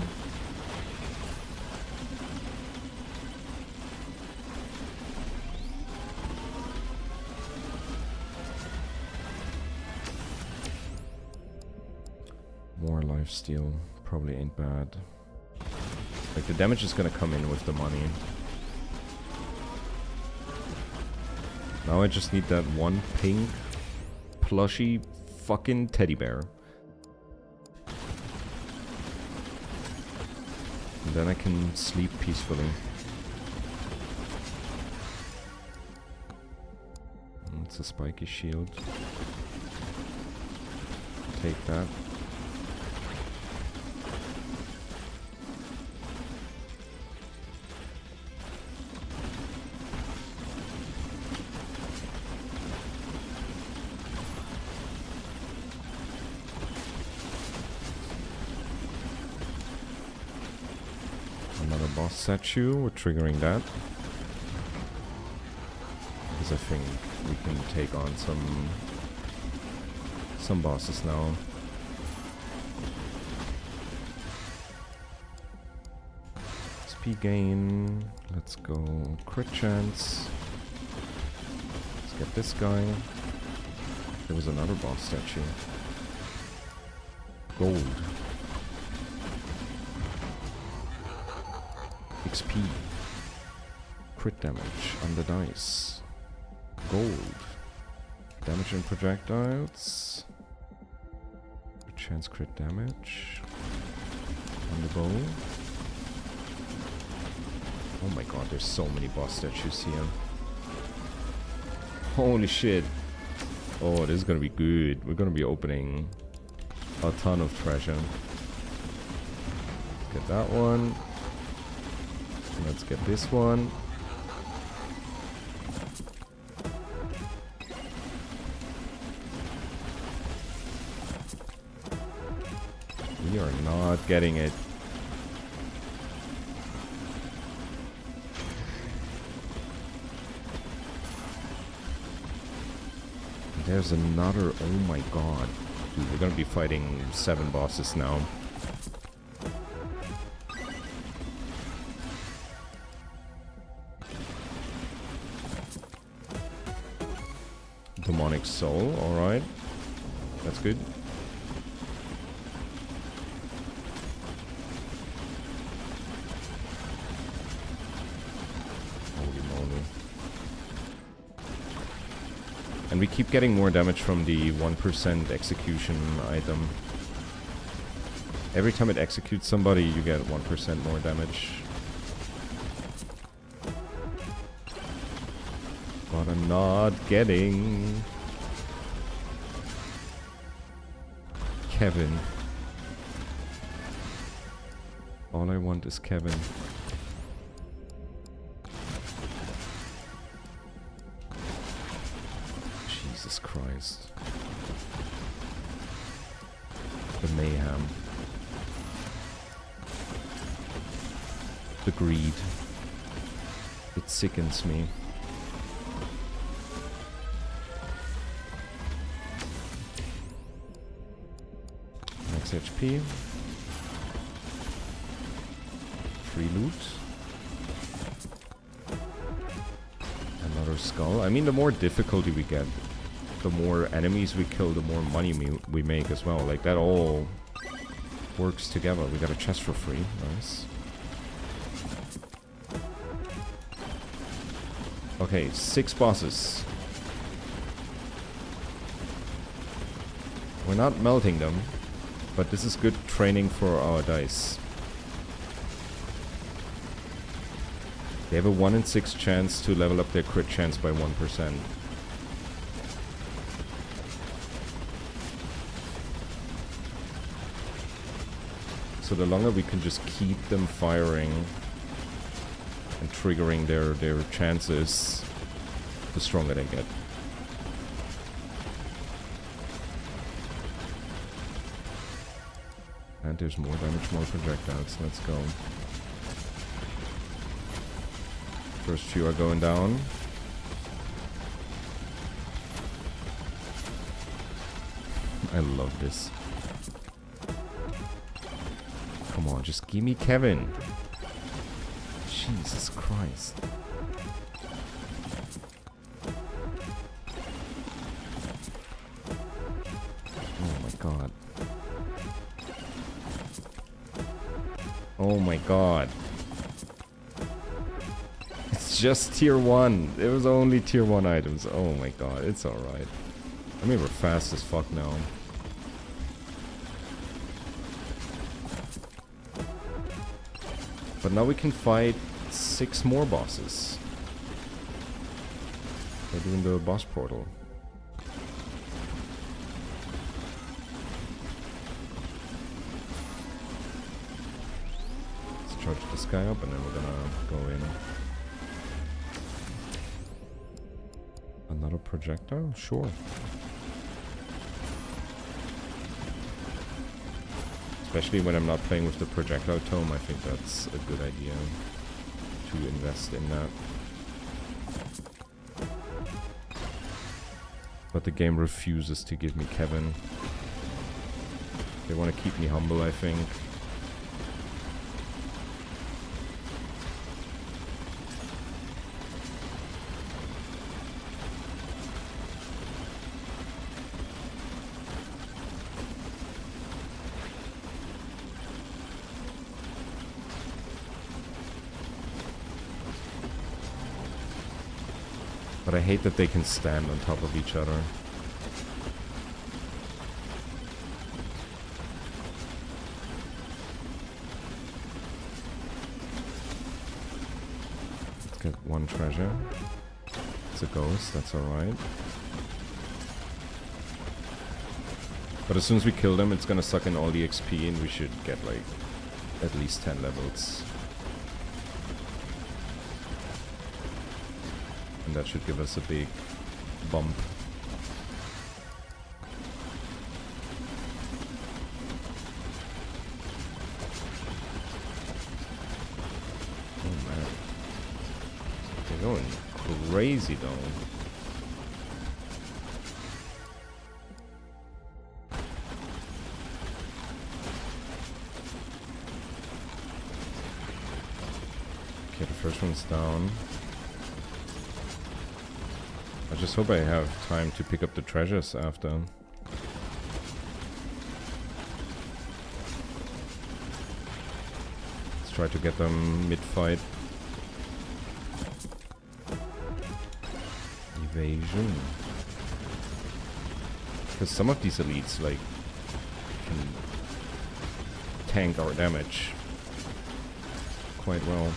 Speaker 1: 5 steel probably ain't bad. Like, the damage is gonna come in with the money. Now I just need that one pink, plushy fucking teddy bear. And then I can sleep peacefully. It's a spiky shield. Take that. Another boss statue, we're triggering that. Because I think we can take on some bosses now. XP gain, let's go crit chance. Let's get this guy. There was another boss statue. Gold. XP. Crit damage on the dice. Gold. Damage and projectiles. Chance crit damage. On the bow. Oh my god, there's so many boss statues here. Holy shit. Oh, this is gonna be good. We're gonna be opening a ton of treasure. Get that one. Let's get this one. We are not getting it. There's another. Oh my god. Dude, we're gonna be fighting 7 bosses now. Demonic soul, alright. That's good. Holy moly. And we keep getting more damage from the 1% execution item. Every time it executes somebody, you get 1% more damage. But I'm not getting Kevin. All I want is Kevin. Jesus Christ. The mayhem. The greed. It sickens me. HP. Free loot. Another skull. I mean, the more difficulty we get, the more enemies we kill, the more money we make as well. Like, that all works together. We got a chest for free. Nice. Okay, 6 bosses. We're not melting them. But this is good training for our dice. They have a 1 in 6 chance to level up their crit chance by 1%. So the longer we can just keep them firing and triggering their chances, the stronger they get. And there's more damage, more projectiles. Let's go. First few are going down. I love this. Come on, just give me Kevin. Jesus Christ. Oh my god.
Speaker 2: Oh my god. It's just tier 1. It was only tier 1 items. Oh my god, it's alright. I mean, we're fast as fuck now. But now we can fight 6 more bosses. We're doing the boss portal. Let's charge this guy up and then we're gonna go in. Another projectile? Sure. Especially when I'm not playing with the projectile tome, I think that's a good idea to invest in that. But the game refuses to give me Kevin. They want to keep me humble, I think. But I hate that they can stand on top of each other. Let's get one treasure. It's a ghost, that's alright. But as soon as we kill them, it's gonna suck in all the XP and we should get like at least 10 levels. And that should give us a big bump. Oh man. They're going crazy though. Okay, the first one's down. I just hope I have time to pick up the treasures after. Let's try to get them mid-fight. Evasion. Because some of these elites, like, can tank our damage quite well.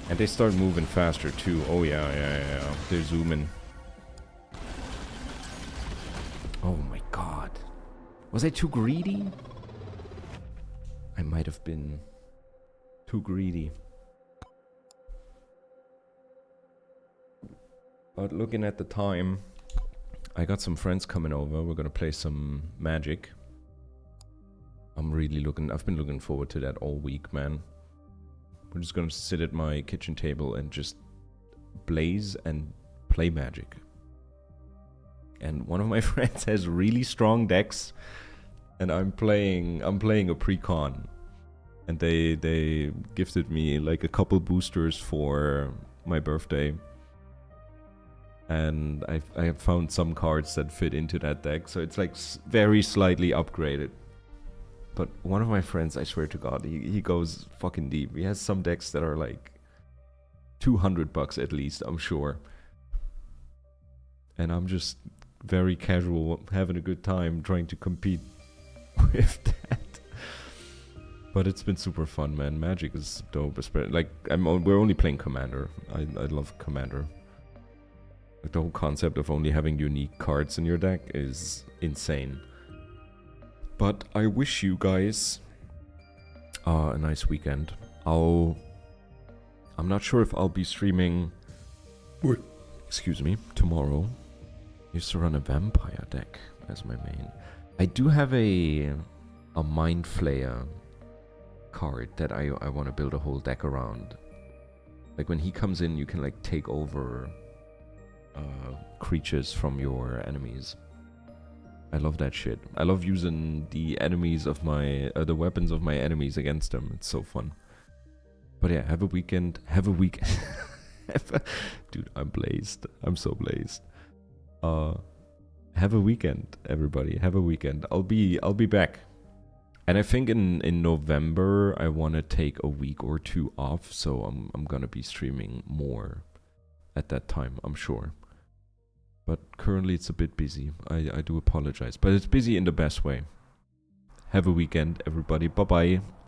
Speaker 2: And they start moving faster too. Oh yeah. They're zooming. Oh my god. Was I too greedy? I might have been too greedy. But looking at the time, I got some friends coming over. We're gonna play some Magic. I've been looking forward to that all week, man. We're just gonna sit at my kitchen table and just blaze and play Magic. And one of my friends has really strong decks, and I'm playing a pre-con. And they gifted me like a couple boosters for my birthday. And I have found some cards that fit into that deck, so it's like very slightly upgraded. But one of my friends, I swear to God, he goes fucking deep. He has some decks that are like $200 at least, I'm sure. And I'm just very casual, having a good time, trying to compete with that. But it's been super fun, man. Magic is dope. Like, we're only playing Commander. I love Commander. Like, the whole concept of only having unique cards in your deck is insane. But I wish you guys a nice weekend. I'm not sure if I'll be streaming, excuse me, tomorrow. I used to run a vampire deck as my main. I do have a Mind Flayer card that I want to build a whole deck around. Like when he comes in, you can like take over creatures from your enemies. I love that shit. I love using the enemies of the weapons of my enemies against them. It's so fun. But yeah, have a weekend. Have a week. Dude, I'm blazed. I'm so blazed. Have a weekend, everybody. Have a weekend. I'll be back. And I think in November I want to take a week or two off, so I'm gonna be streaming more at that time, I'm sure. But currently it's a bit busy. I do apologize, but it's busy in the best way. Have a weekend, everybody. Bye bye.